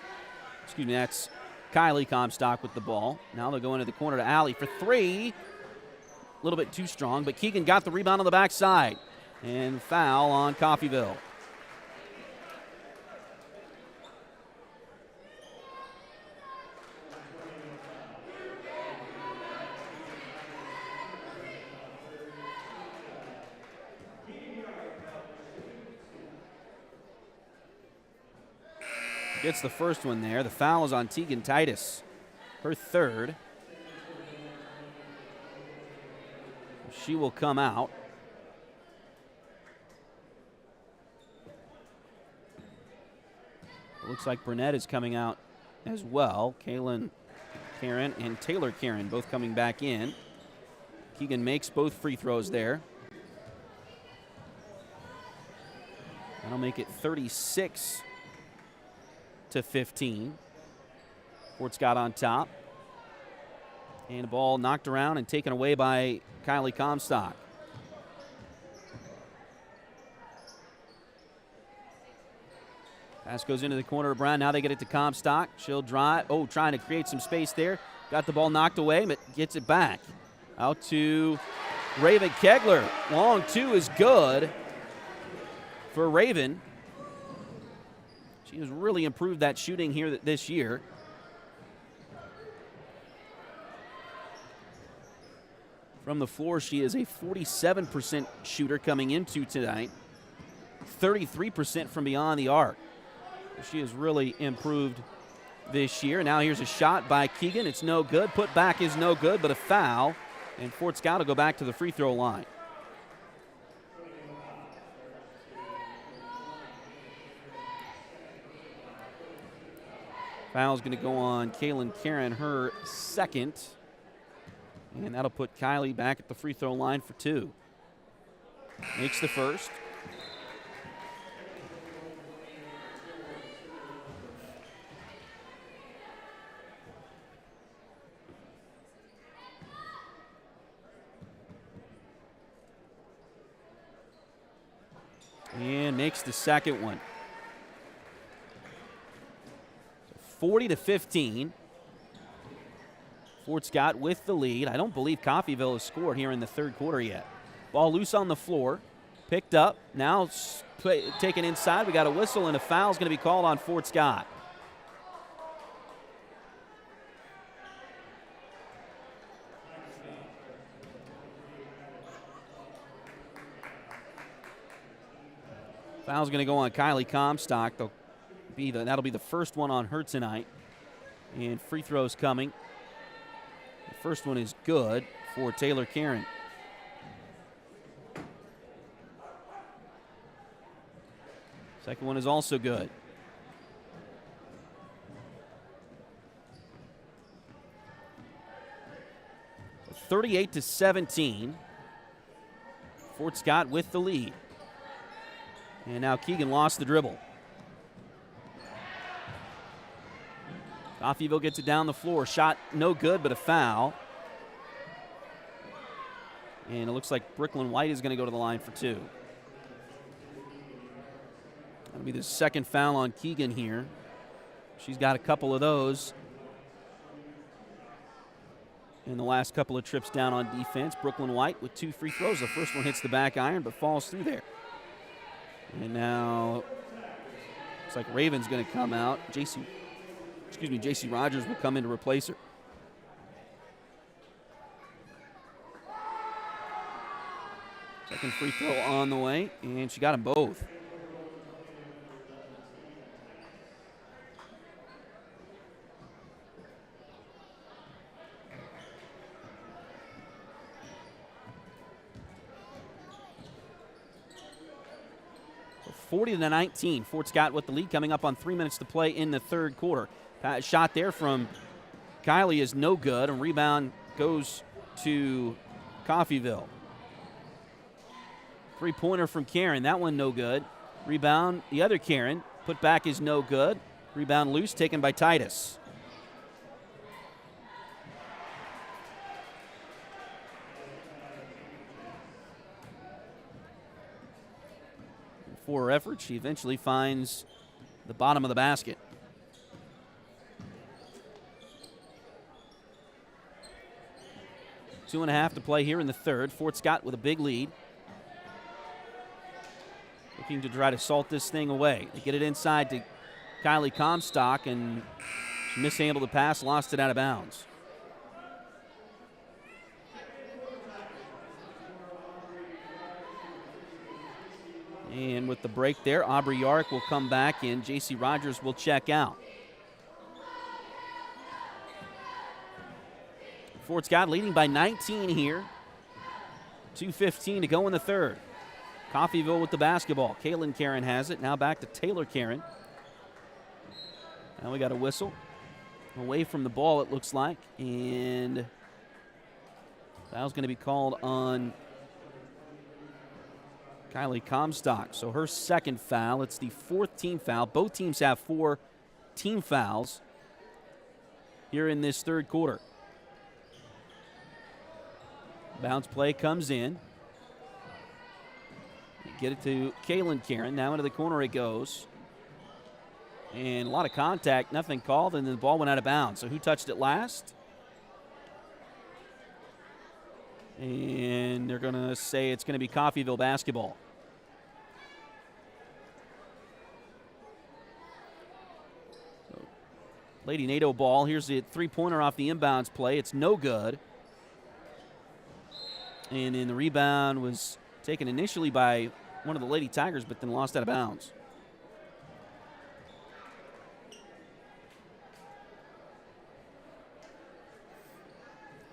Excuse me, that's Kylie Comstock with the ball. Now they'll go into the corner to Alley for 3. little bit too strong, but Keegan got the rebound on the backside. And foul on Coffeyville. Gets the first one there. The foul is on Tegan Titus, her third. She will come out. It looks like Burnett is coming out as well. Kaylin Karen and Taylor Karen both coming back in. Keegan makes both free throws there. That'll make it 36-15. Fort Scott on top. And the ball knocked around and taken away by Kylie Comstock. Pass goes into the corner of Brown. Now they get it to Comstock. She'll drive. Oh, trying to create some space there. Got the ball knocked away, but gets it back. Out to Raven Kegler. Long two is good for Raven. She has really improved that shooting here this year. From the floor, she is a 47% shooter coming into tonight. 33% from beyond the arc. She has really improved this year. Now here's a shot by Keegan. It's no good. Put back is no good, but a foul. And Fort Scott will go back to the free throw line. Foul's going to go on Kaylin Karen, her second. And that'll put Kylie back at the free throw line for two. Makes the first. And makes the second one. 40-15. Fort Scott with the lead. I don't believe Coffeyville has scored here in the third quarter yet. Ball loose on the floor. Picked up. Now taken inside. We got a whistle and a foul is going to be called on Fort Scott. Foul's going to go on Kylie Comstock. That'll be the first one on her tonight. And free throws coming. The first one is good for Taylor Karen. Second one is also good. So 38-17. Fort Scott with the lead. And now Keegan lost the dribble. Coffeyville gets it down the floor. Shot no good, but a foul. And it looks like Brooklyn White is going to go to the line for two. That'll be the second foul on Keegan here. She's got a couple of those in the last couple of trips down on defense. Brooklyn White with two free throws. The first one hits the back iron, but falls through there. And now looks like Raven's going to come out. JC Rogers will come in to replace her. Second free throw on the way, and she got them both. So 40-19, Fort Scott with the lead, coming up on 3 minutes to play in the third quarter. Shot there from Kylie is no good, and rebound goes to Coffeyville. Three-pointer from Karen, that one no good. Rebound, the other Karen, put back is no good. Rebound loose, taken by Titus. For her effort, she eventually finds the bottom of the basket. 2.5 to play here in the third. Fort Scott with a big lead. Looking to try to salt this thing away. They get it inside to Kylie Comstock, and she mishandled the pass, lost it out of bounds. And with the break there, Aubrey Yarrick will come back in. J.C. Rogers will check out. Fort Scott leading by 19 here. 2:15 to go in the third. Coffeyville with the basketball. Kaylin Karen has it. Now back to Taylor Karen. Now we got a whistle. Away from the ball, it looks like. And foul's going to be called on Kylie Comstock. So her second foul. It's the fourth team foul. Both teams have 4 team fouls here in this third quarter. Bounce play comes in. Get it to Kaylin Karen. Now into the corner it goes. And a lot of contact, nothing called, and then the ball went out of bounds. So who touched it last? And they're going to say it's going to be Coffeyville basketball. So, Lady Nado ball. Here's the three-pointer off the inbounds play. It's no good. And then the rebound was taken initially by one of the Lady Tigers, but then lost out of bounds.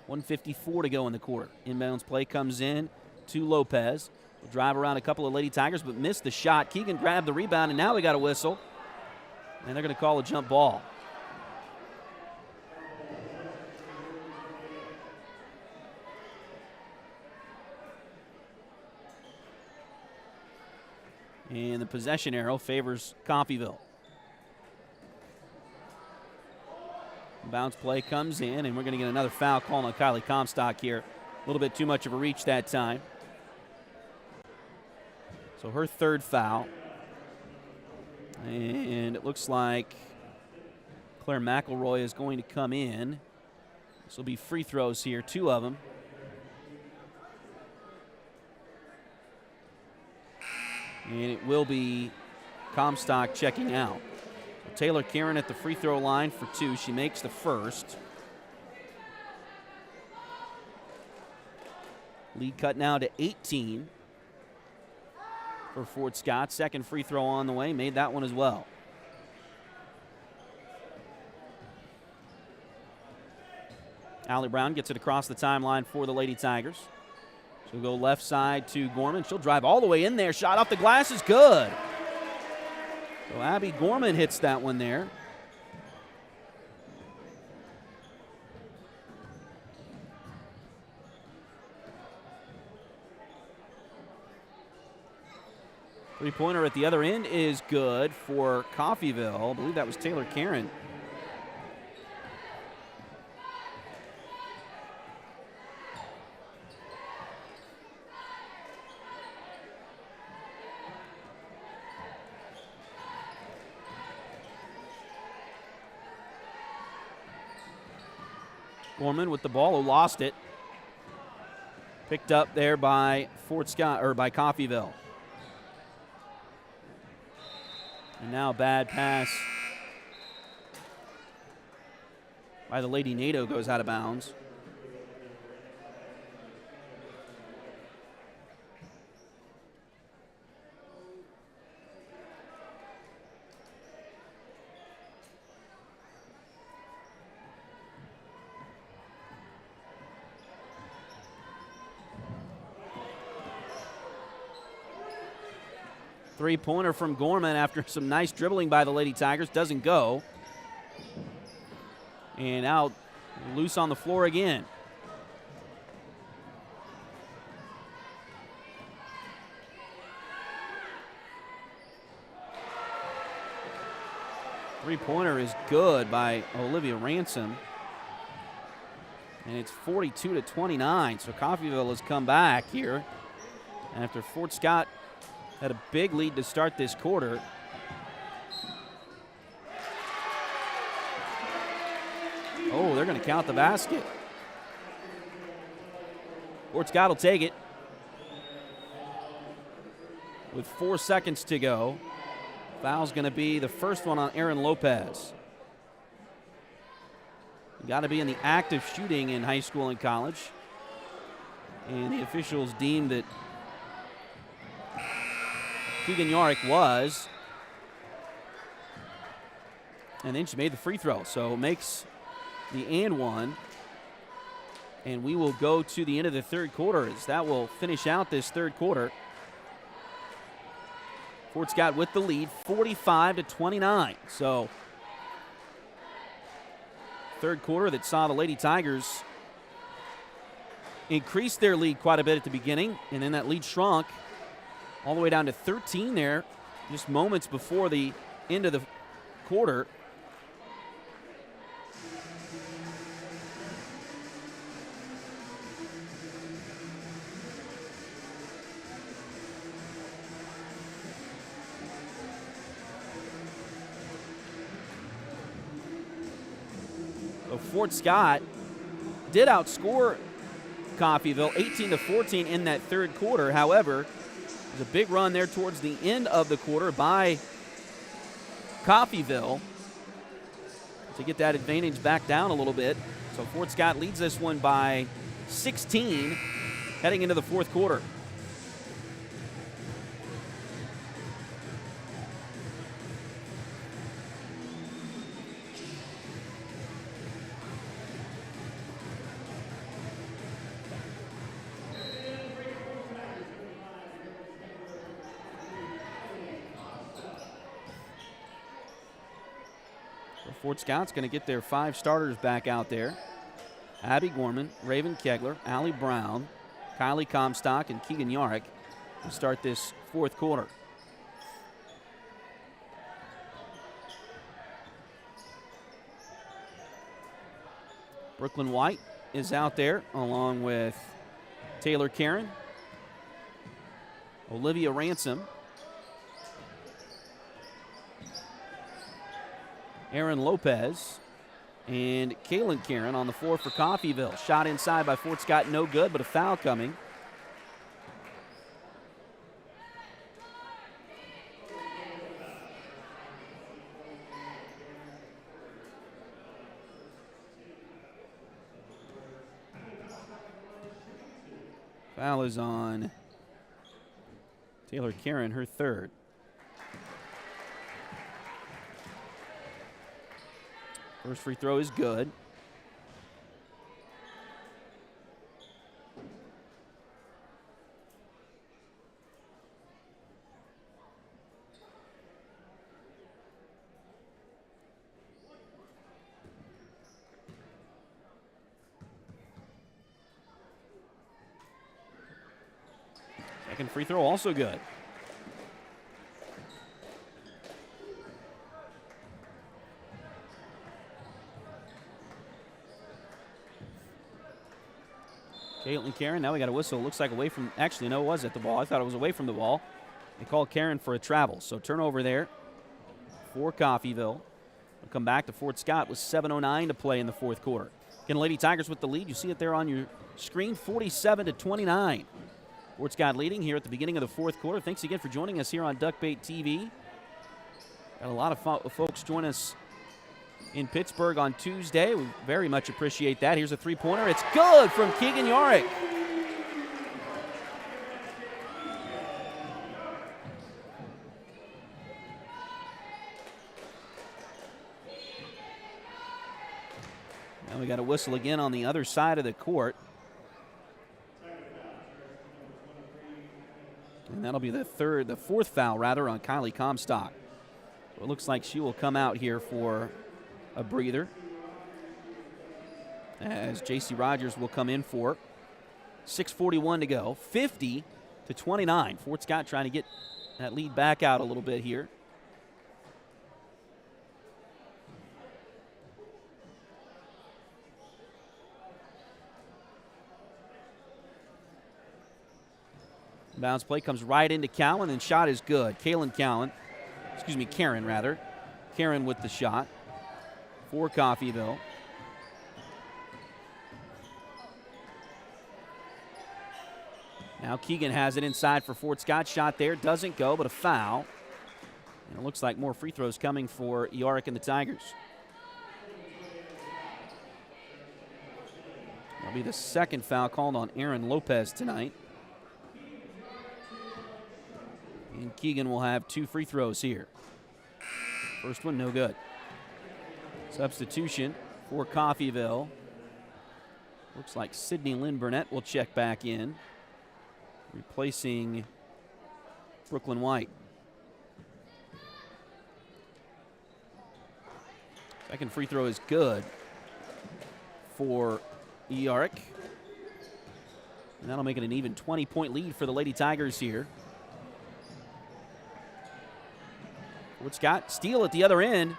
.154 to go in the quarter. Inbounds play comes in to Lopez. Will drive around a couple of Lady Tigers, but missed the shot. Keegan grabbed the rebound, and now we got a whistle. And they're going to call a jump ball. And the possession arrow favors Coffeyville. Bounce play comes in, and we're going to get another foul call on Kylie Comstock here. A little bit too much of a reach that time. So her third foul. And it looks like Claire McElroy is going to come in. This will be free throws here, 2 of them. And it will be Comstock checking out. So Taylor Karen at the free throw line for 2. She makes the first. Lead cut now to 18 for Fort Scott. Second free throw on the way. Made that one as well. Allie Brown gets it across the timeline for the Lady Tigers. She'll go left side to Gorman. She'll drive all the way in there. Shot off the glass is good. So Abby Gorman hits that one there. Three-pointer at the other end is good for Coffeyville. I believe that was Taylor Karen. Gorman with the ball, who lost it. Picked up there by Fort Scott, or by Coffeyville. And now a bad pass by the Lady Nado goes out of bounds. Three-pointer from Gorman after some nice dribbling by the Lady Tigers. Doesn't go. And out loose on the floor again. Three-pointer is good by Olivia Ransom. And it's 42-29. So Coffeyville has come back here after Fort Scott had a big lead to start this quarter. Oh, they're going to count the basket. Fort Scott will take it with 4 seconds to go. Foul's going to be the first one on Aaron Lopez. You got to be in the act of shooting in high school and college. And the officials deemed that Keegan Yorick was. And then she made the free throw. So makes the and one. And we will go to the end of the third quarter as that will finish out this third quarter. Fort Scott with the lead, 45-29. So third quarter that saw the Lady Tigers increase their lead quite a bit at the beginning, and then that lead shrunk all the way down to 13 there just moments before the end of the quarter. So Fort Scott did outscore Coffeyville 18-14 in that third quarter. However, there's a big run there towards the end of the quarter by Coffeyville to get that advantage back down a little bit. So Fort Scott leads this one by 16 heading into the fourth quarter. Fort Scott's going to get their 5 starters back out there. Abby Gorman, Raven Kegler, Allie Brown, Kylie Comstock, and Keegan Yorick to start this fourth quarter. Brooklyn White is out there along with Taylor Karen, Olivia Ransom, Aaron Lopez, and Kaylin Karen on the floor for Coffeyville. Shot inside by Fort Scott, no good, but a foul coming. Foul is on Taylor Karen, her third. First free throw is good. Second free throw also good. Caitlin Karen, now we got a whistle. Looks like away from, actually, no, it was at the ball. I thought it was away from the ball. They called Karen for a travel. So turnover there for Coffeyville. We'll come back to Fort Scott with 7:09 to play in the fourth quarter. Again, Lady Tigers with the lead. You see it there on your screen, 47-29. Fort Scott leading here at the beginning of the fourth quarter. Thanks again for joining us here on Duckbait TV. Got a lot of folks join us in Pittsburgh on Tuesday. We very much appreciate that. Here's a three-pointer. It's good from Keegan Yorick. Now we got a whistle again on the other side of the court. And that'll be the fourth foul rather on Kylie Comstock. So it looks like she will come out here for a breather as J.C. Rogers will come in for 6:41 to go. 50-29. Fort Scott trying to get that lead back out a little bit here. Bounce play comes right into Cowan, and shot is good. Karen rather. Karen with the shot for Coffeyville. Now Keegan has it inside for Fort Scott. Shot there, doesn't go, but a foul. And it looks like more free throws coming for Yorick and the Tigers. That'll be the second foul called on Aaron Lopez tonight. And Keegan will have 2 free throws here. First one, no good. Substitution for Coffeyville. Looks like Sydney Lynn Burnett will check back in, replacing Brooklyn White. Second free throw is good for Yorick. And that'll make it an even 20-point lead for the Lady Tigers here. Fort Scott, steal at the other end.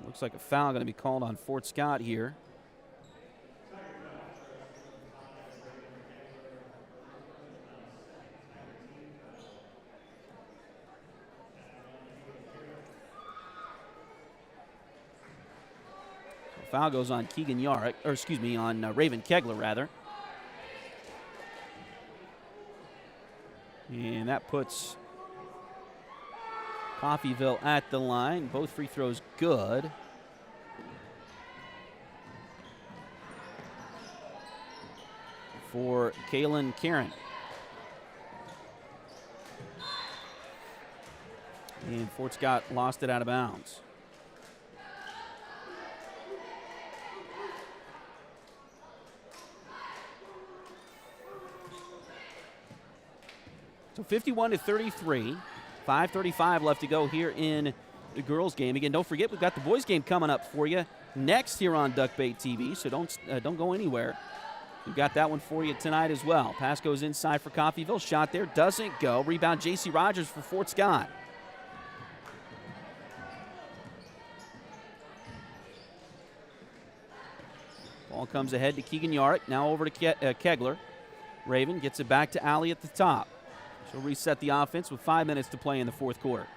Looks like a foul going to be called on Fort Scott here. So foul goes on Keegan Yorick, or excuse me, on Raven Kegler rather. And that puts Coffeyville at the line. Both free throws good. For Kaylin Karen. And Fort Scott lost it out of bounds. So 51-33. 5:35 left to go here in the girls' game. Again, don't forget, we've got the boys' game coming up for you next here on Duckbait TV, so don't go anywhere. We've got that one for you tonight as well. Pass goes inside for Coffeyville. Shot there, doesn't go. Rebound, J.C. Rogers for Fort Scott. Ball comes ahead to Keegan Yorick. Now over to Kegler. Raven gets it back to Alley at the top. She'll reset the offense with 5 minutes to play in the fourth quarter.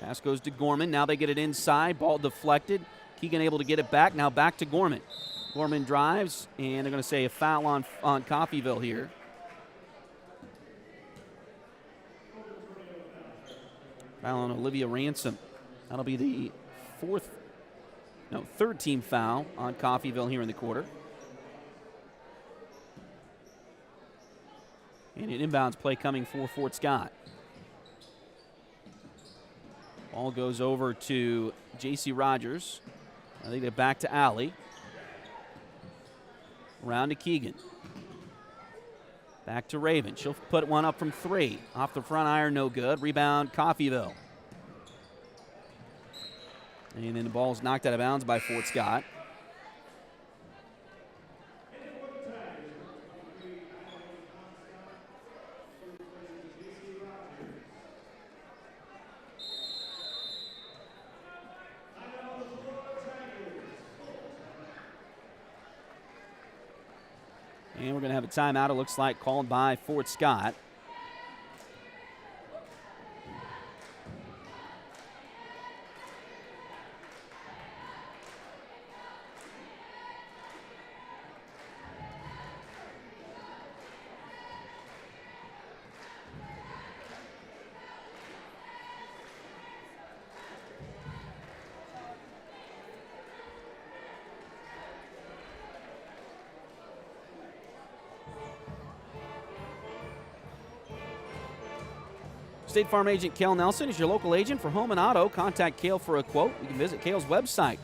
Pass goes to Gorman. Now they get it inside. Ball deflected. Keegan able to get it back. Now back to Gorman. Gorman drives, and they're going to say a foul on Coffeyville here. Foul on Olivia Ransom. That'll be the third team foul on Coffeyville here in the quarter. And an inbounds play coming for Fort Scott. Ball goes over to J.C. Rogers. Now they get it back to Alley. Around to Keegan. Back to Raven. She'll put one up from 3. Off the front iron, no good. Rebound, Coffeyville. And then the ball is knocked out of bounds by Fort Scott. And we're going to have a timeout, it looks like, called by Fort Scott. State Farm agent Cale Nelson is your local agent for home and auto. Contact Cale for a quote. You can visit Cale's website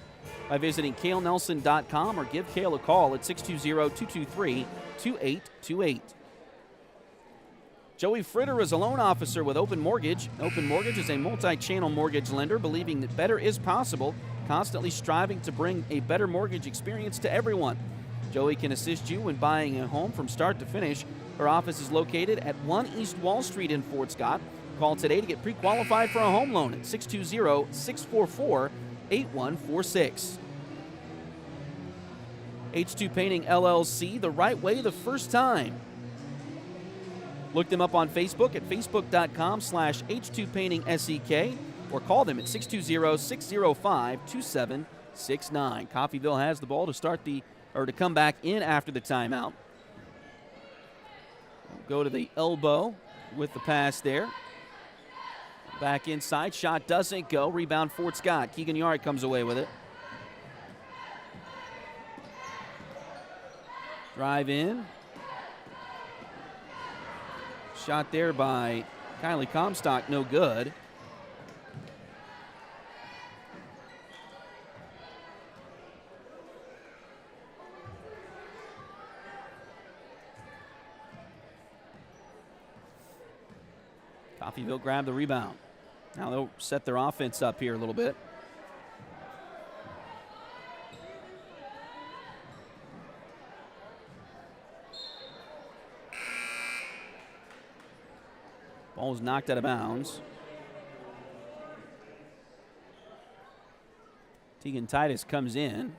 by visiting CaleNelson.com or give Cale a call at 620-223-2828. Joey Fritter is a loan officer with Open Mortgage. Open Mortgage is a multi-channel mortgage lender believing that better is possible, constantly striving to bring a better mortgage experience to everyone. Joey can assist you when buying a home from start to finish. Her office is located at 1 East Wall Street in Fort Scott. Call today to get pre-qualified for a home loan at 620-644-8146. H2 Painting LLC, the right way the first time. Look them up on Facebook at facebook.com/H2PaintingSEK or call them at 620-605-2769. Coffeyville has the ball to come back in after the timeout. Go to the elbow with the pass there. Back inside, shot doesn't go. Rebound Fort Scott. Keegan Yard comes away with it. Drive in. Shot there by Kylie Comstock, no good. Coffeyville grabbed the rebound. Now they'll set their offense up here a little bit. Ball was knocked out of bounds. Tegan Titus comes in.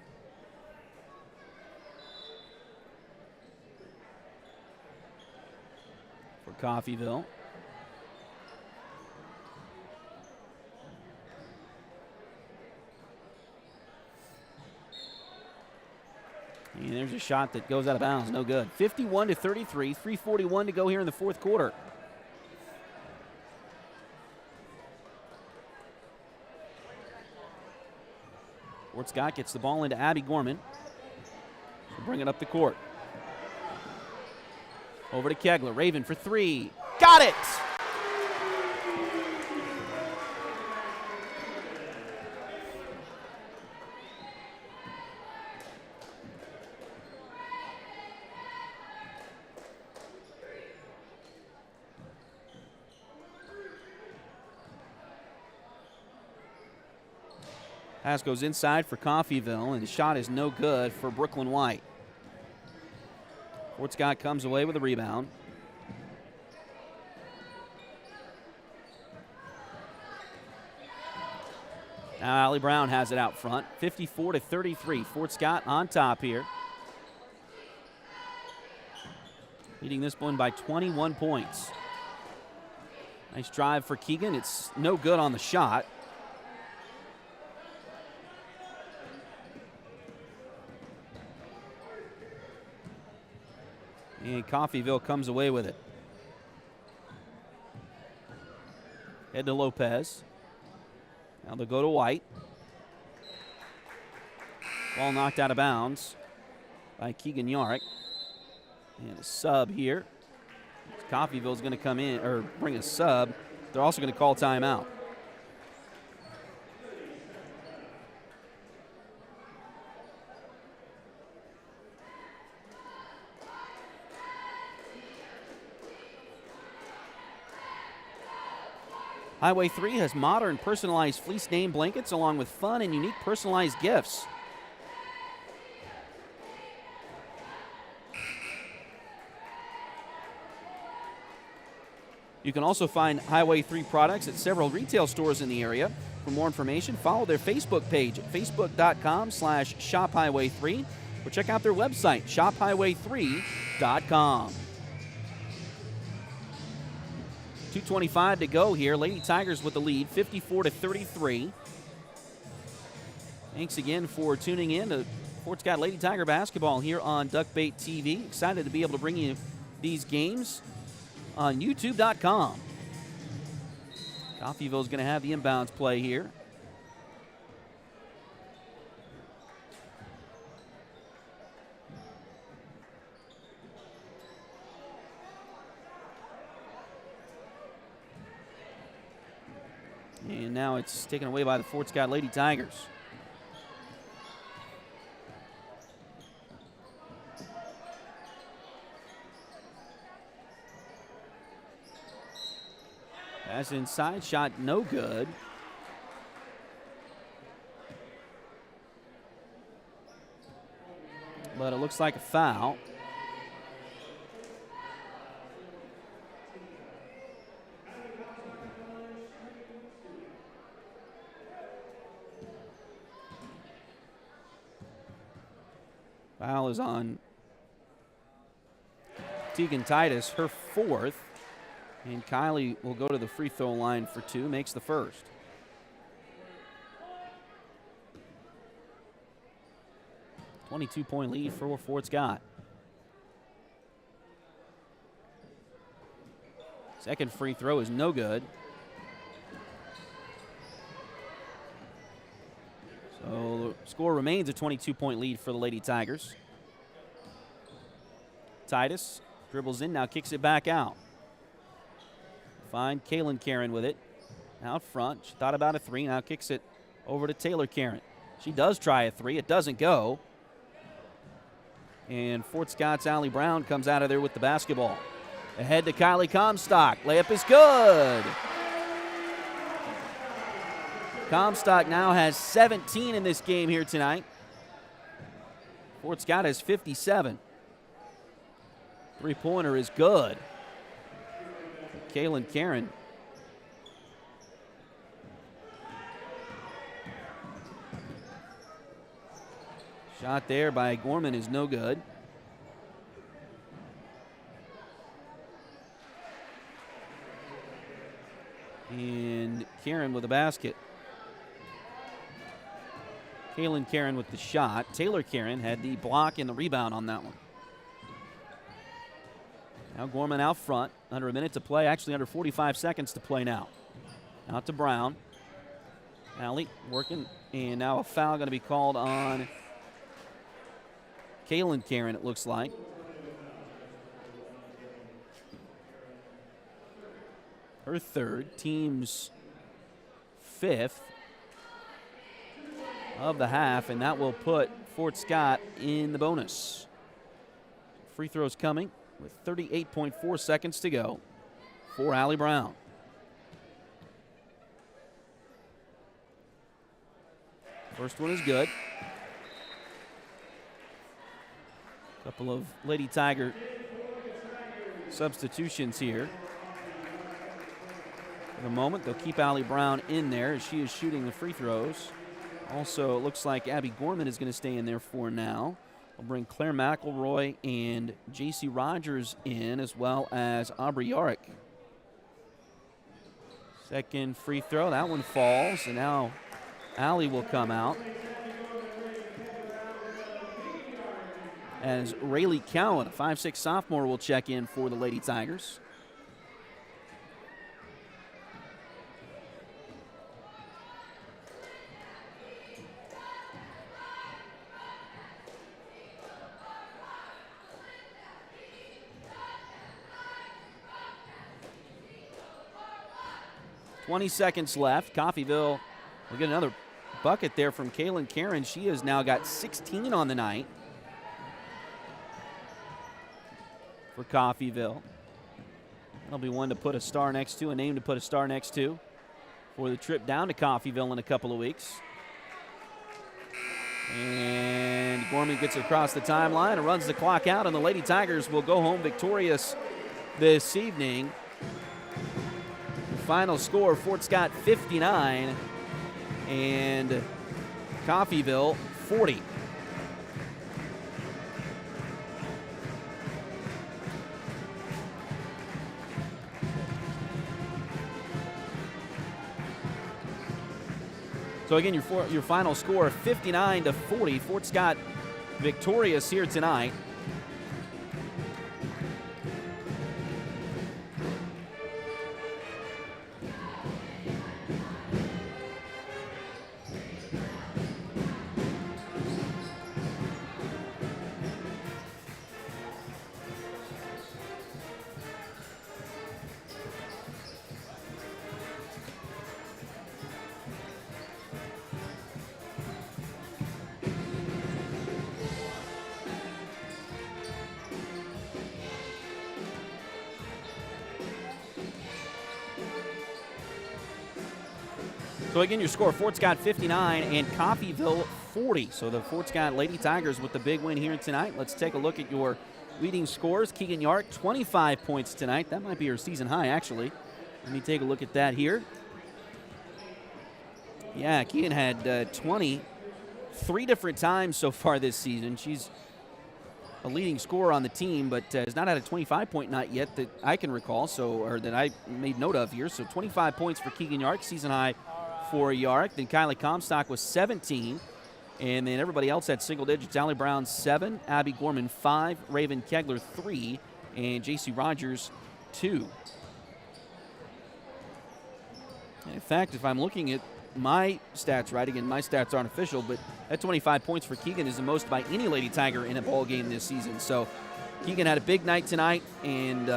For Coffeyville. And there's a shot that goes out of bounds, no good. 51-33, 3:41 to go here in the fourth quarter. Fort Scott gets the ball into Abby Gorman. She'll bring it up the court. Over to Kegler. Raven for three. Got it! Pass goes inside for Coffeyville, and the shot is no good for Brooklyn White. Fort Scott comes away with a rebound. Now Allie Brown has it out front, 54-33. Fort Scott on top here. Leading this one by 21 points. Nice drive for Keegan. It's no good on the shot. And Coffeyville comes away with it. Head to Lopez. Now they'll go to White. Ball knocked out of bounds by Keegan Yarrick. And a sub here. Coffeyville's going to come in, or bring a sub. They're also going to call timeout. Highway 3 has modern personalized fleece name blankets along with fun and unique personalized gifts. You can also find Highway 3 products at several retail stores in the area. For more information, follow their Facebook page at facebook.com/shophighway3 or check out their website, shophighway3.com. 2:25 to go here. Lady Tigers with the lead, 54-33. Thanks again for tuning in to Fort Scott Lady Tiger basketball here on Duckbait TV. Excited to be able to bring you these games on YouTube.com. Coffeyville's going to have the inbounds play here. And now it's taken away by the Fort Scott Lady Tigers. Pass inside, shot no good. but it looks like a foul. Foul is on Tegan Titus, her fourth. And Kylie will go to the free throw line for two, makes the first. .22 lead for Fort Scott. Second free throw is no good. So the score remains a 22-point lead for the Lady Tigers. Titus dribbles in, now kicks it back out. Find Kaylin Karen with it. Out front, she thought about a three, now kicks it over to Taylor Karen. She does try a three, it doesn't go. And Fort Scott's Allie Brown comes out of there with the basketball. Ahead to Kylie Comstock, layup is good. Comstock now has 17 in this game here tonight. Fort Scott has 57. Three-pointer is good. Kaylin Karen. Shot there by Gorman is no good. And Karen with a basket. Kaylin Karen with the shot. Taylor Karen had the block and the rebound on that one. Now Gorman out front, under a minute to play, actually under 45 seconds to play now. Out to Brown. Allie working, and now a foul going to be called on Kaylin Karen, it looks like. Her third, team's fifth of the half, and that will put Fort Scott in the bonus. Free throws coming with 38.4 seconds to go for Allie Brown. First one is good. Couple of Lady Tiger substitutions here. For the moment, they'll keep Allie Brown in there as she is shooting the free throws. Also, it looks like Abby Gorman is going to stay in there for now. We'll bring Claire McElroy and J.C. Rogers in, as well as Aubrey Yarick. Second free throw, that one falls, and now Allie will come out. As Rayleigh Cowan, a 5'6" sophomore, will check in for the Lady Tigers. .20 seconds left. Coffeyville will get another bucket there from Kaylin Karen. She has now got 16 on the night for Coffeyville. That'll be one to put a star next to, a name to put a star next to for the trip down to Coffeyville in a couple of weeks. And Gorman gets it across the timeline and runs the clock out, and the Lady Tigers will go home victorious this evening. Final score, Fort Scott 59 and Coffeyville 40. So again, your final score 59-40. Fort Scott victorious here tonight. So again, your score, Fort Scott 59 and Coffeyville 40. So the Fort Scott Lady Tigers with the big win here tonight. Let's take a look at your leading scores. Keegan Yark, 25 points tonight. That might be her season high, actually. Let me take a look at that here. Yeah, Keegan had 20 3 different times so far this season. She's a leading scorer on the team, but has not had a 25-point night yet that I can recall, or that I made note of here. So 25 points for Keegan Yark, season high for Yark. Then Kylie Comstock was 17, and then everybody else had single digits. Allie Brown 7, Abby Gorman 5, Raven Kegler 3, and J.C. Rogers 2. In fact, if I'm looking at my stats right, again, my stats aren't official, but that 25 points for Keegan is the most by any Lady Tiger in a ball game this season. So Keegan had a big night tonight, and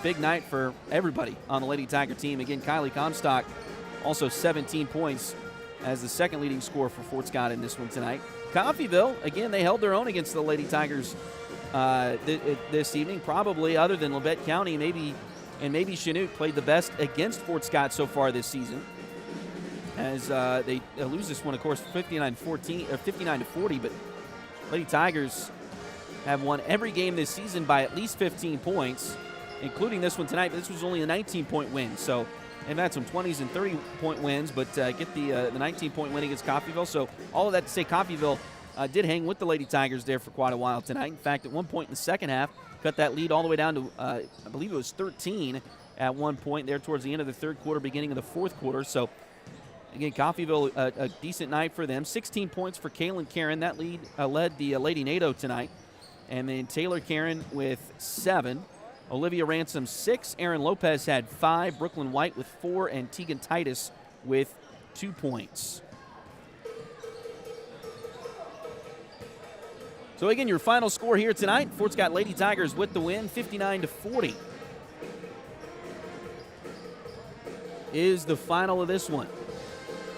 big night for everybody on the Lady Tiger team. Again, Kylie Comstock also 17 points as the second leading scorer for Fort Scott in this one tonight. Coffeyville, again, they held their own against the Lady Tigers this evening, probably other than Labette County, maybe Chinook played the best against Fort Scott so far this season, as they lose this one, of course, 59-14 or 59-40. But Lady Tigers have won every game this season by at least 15 points, including this one tonight. But this was only a 19-point win, so they've had some 20s and 30-point wins, but get the 19-point win against Coffeyville. So all of that to say, Coffeyville did hang with the Lady Tigers there for quite a while tonight. In fact, at one point in the second half, cut that lead all the way down to, I believe it was 13 at one point there towards the end of the third quarter, beginning of the fourth quarter. So, again, Coffeyville, a decent night for them. 16 points for Kaylin Karen. That lead led the Lady Nado tonight. And then Taylor Karen with 7. Olivia Ransom 6. Aaron Lopez had 5. Brooklyn White with 4. And Tegan Titus with 2 points. So again, your final score here tonight, Fort Scott Lady Tigers with the win, 59-40. Is the final of this one.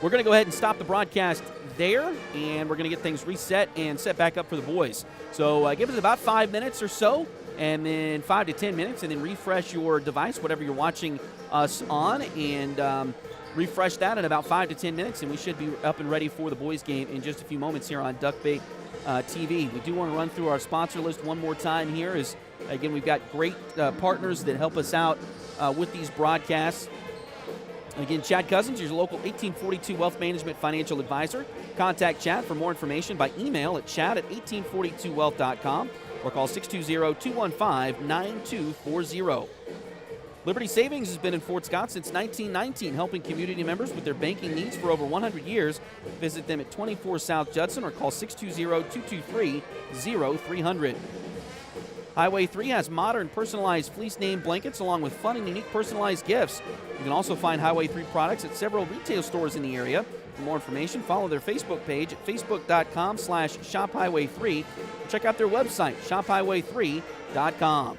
We're going to go ahead and stop the broadcast there, and we're going to get things reset and set back up for the boys. So give us about 5 minutes or so, and then 5 to 10 minutes, and then refresh your device, whatever you're watching us on, and refresh that in about 5 to 10 minutes, and we should be up and ready for the boys game in just a few moments here on Duck Bait TV. We do want to run through our sponsor list one more time here. Again, we've got great partners that help us out with these broadcasts. Again, Chad Cousins, your local 1842 Wealth Management Financial Advisor. Contact Chad for more information by email at chad@1842wealth.com or call 620-215-9240. Liberty Savings has been in Fort Scott since 1919, helping community members with their banking needs for over 100 years. Visit them at 24 South Judson or call 620-223-0300. Highway 3 has modern personalized fleece name blankets along with fun and unique personalized gifts. You can also find Highway 3 products at several retail stores in the area. For more information, follow their Facebook page at facebook.com/shophighway3. Check out their website, shophighway3.com.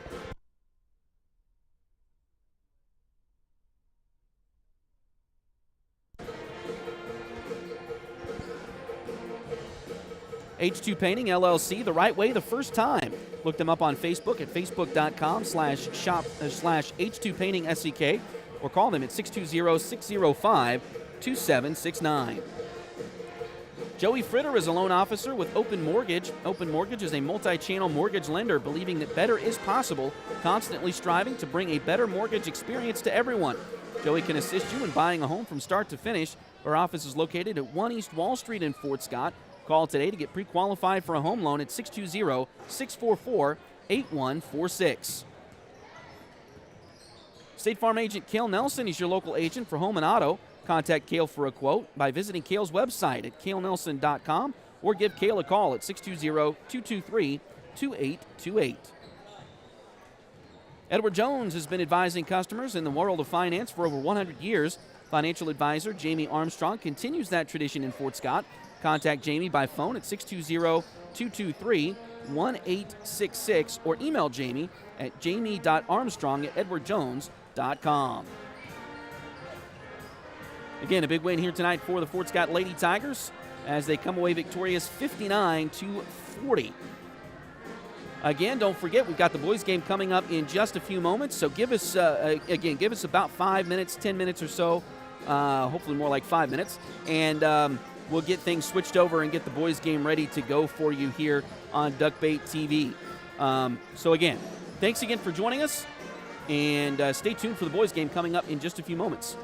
H2 Painting, LLC, the right way the first time. Look them up on Facebook at facebook.com/H2PaintingSEK or call them at 620-605-2769. Joey Fritter is a loan officer with Open Mortgage. Open Mortgage is a multi-channel mortgage lender believing that better is possible, constantly striving to bring a better mortgage experience to everyone. Joey can assist you in buying a home from start to finish. Our office is located at 1 East Wall Street in Fort Scott. Call today to get pre-qualified for a home loan at 620-644-8146. State Farm agent Cale Nelson is your local agent for home and auto. Contact Cale for a quote by visiting Cale's website at calenelson.com or give Cale a call at 620-223-2828. Edward Jones has been advising customers in the world of finance for over 100 years. Financial advisor Jamie Armstrong continues that tradition in Fort Scott. Contact Jamie by phone at 620-223-1866 or email Jamie at jamie.armstrong@edwardjones.com. Again, a big win here tonight for the Fort Scott Lady Tigers as they come away victorious 59-40. Again, don't forget, we've got the boys game coming up in just a few moments, so give us about 5 minutes, 10 minutes or so, hopefully more like 5 minutes, and we'll get things switched over and get the boys' game ready to go for you here on Duckbait TV. So again, thanks again for joining us, and stay tuned for the boys' game coming up in just a few moments.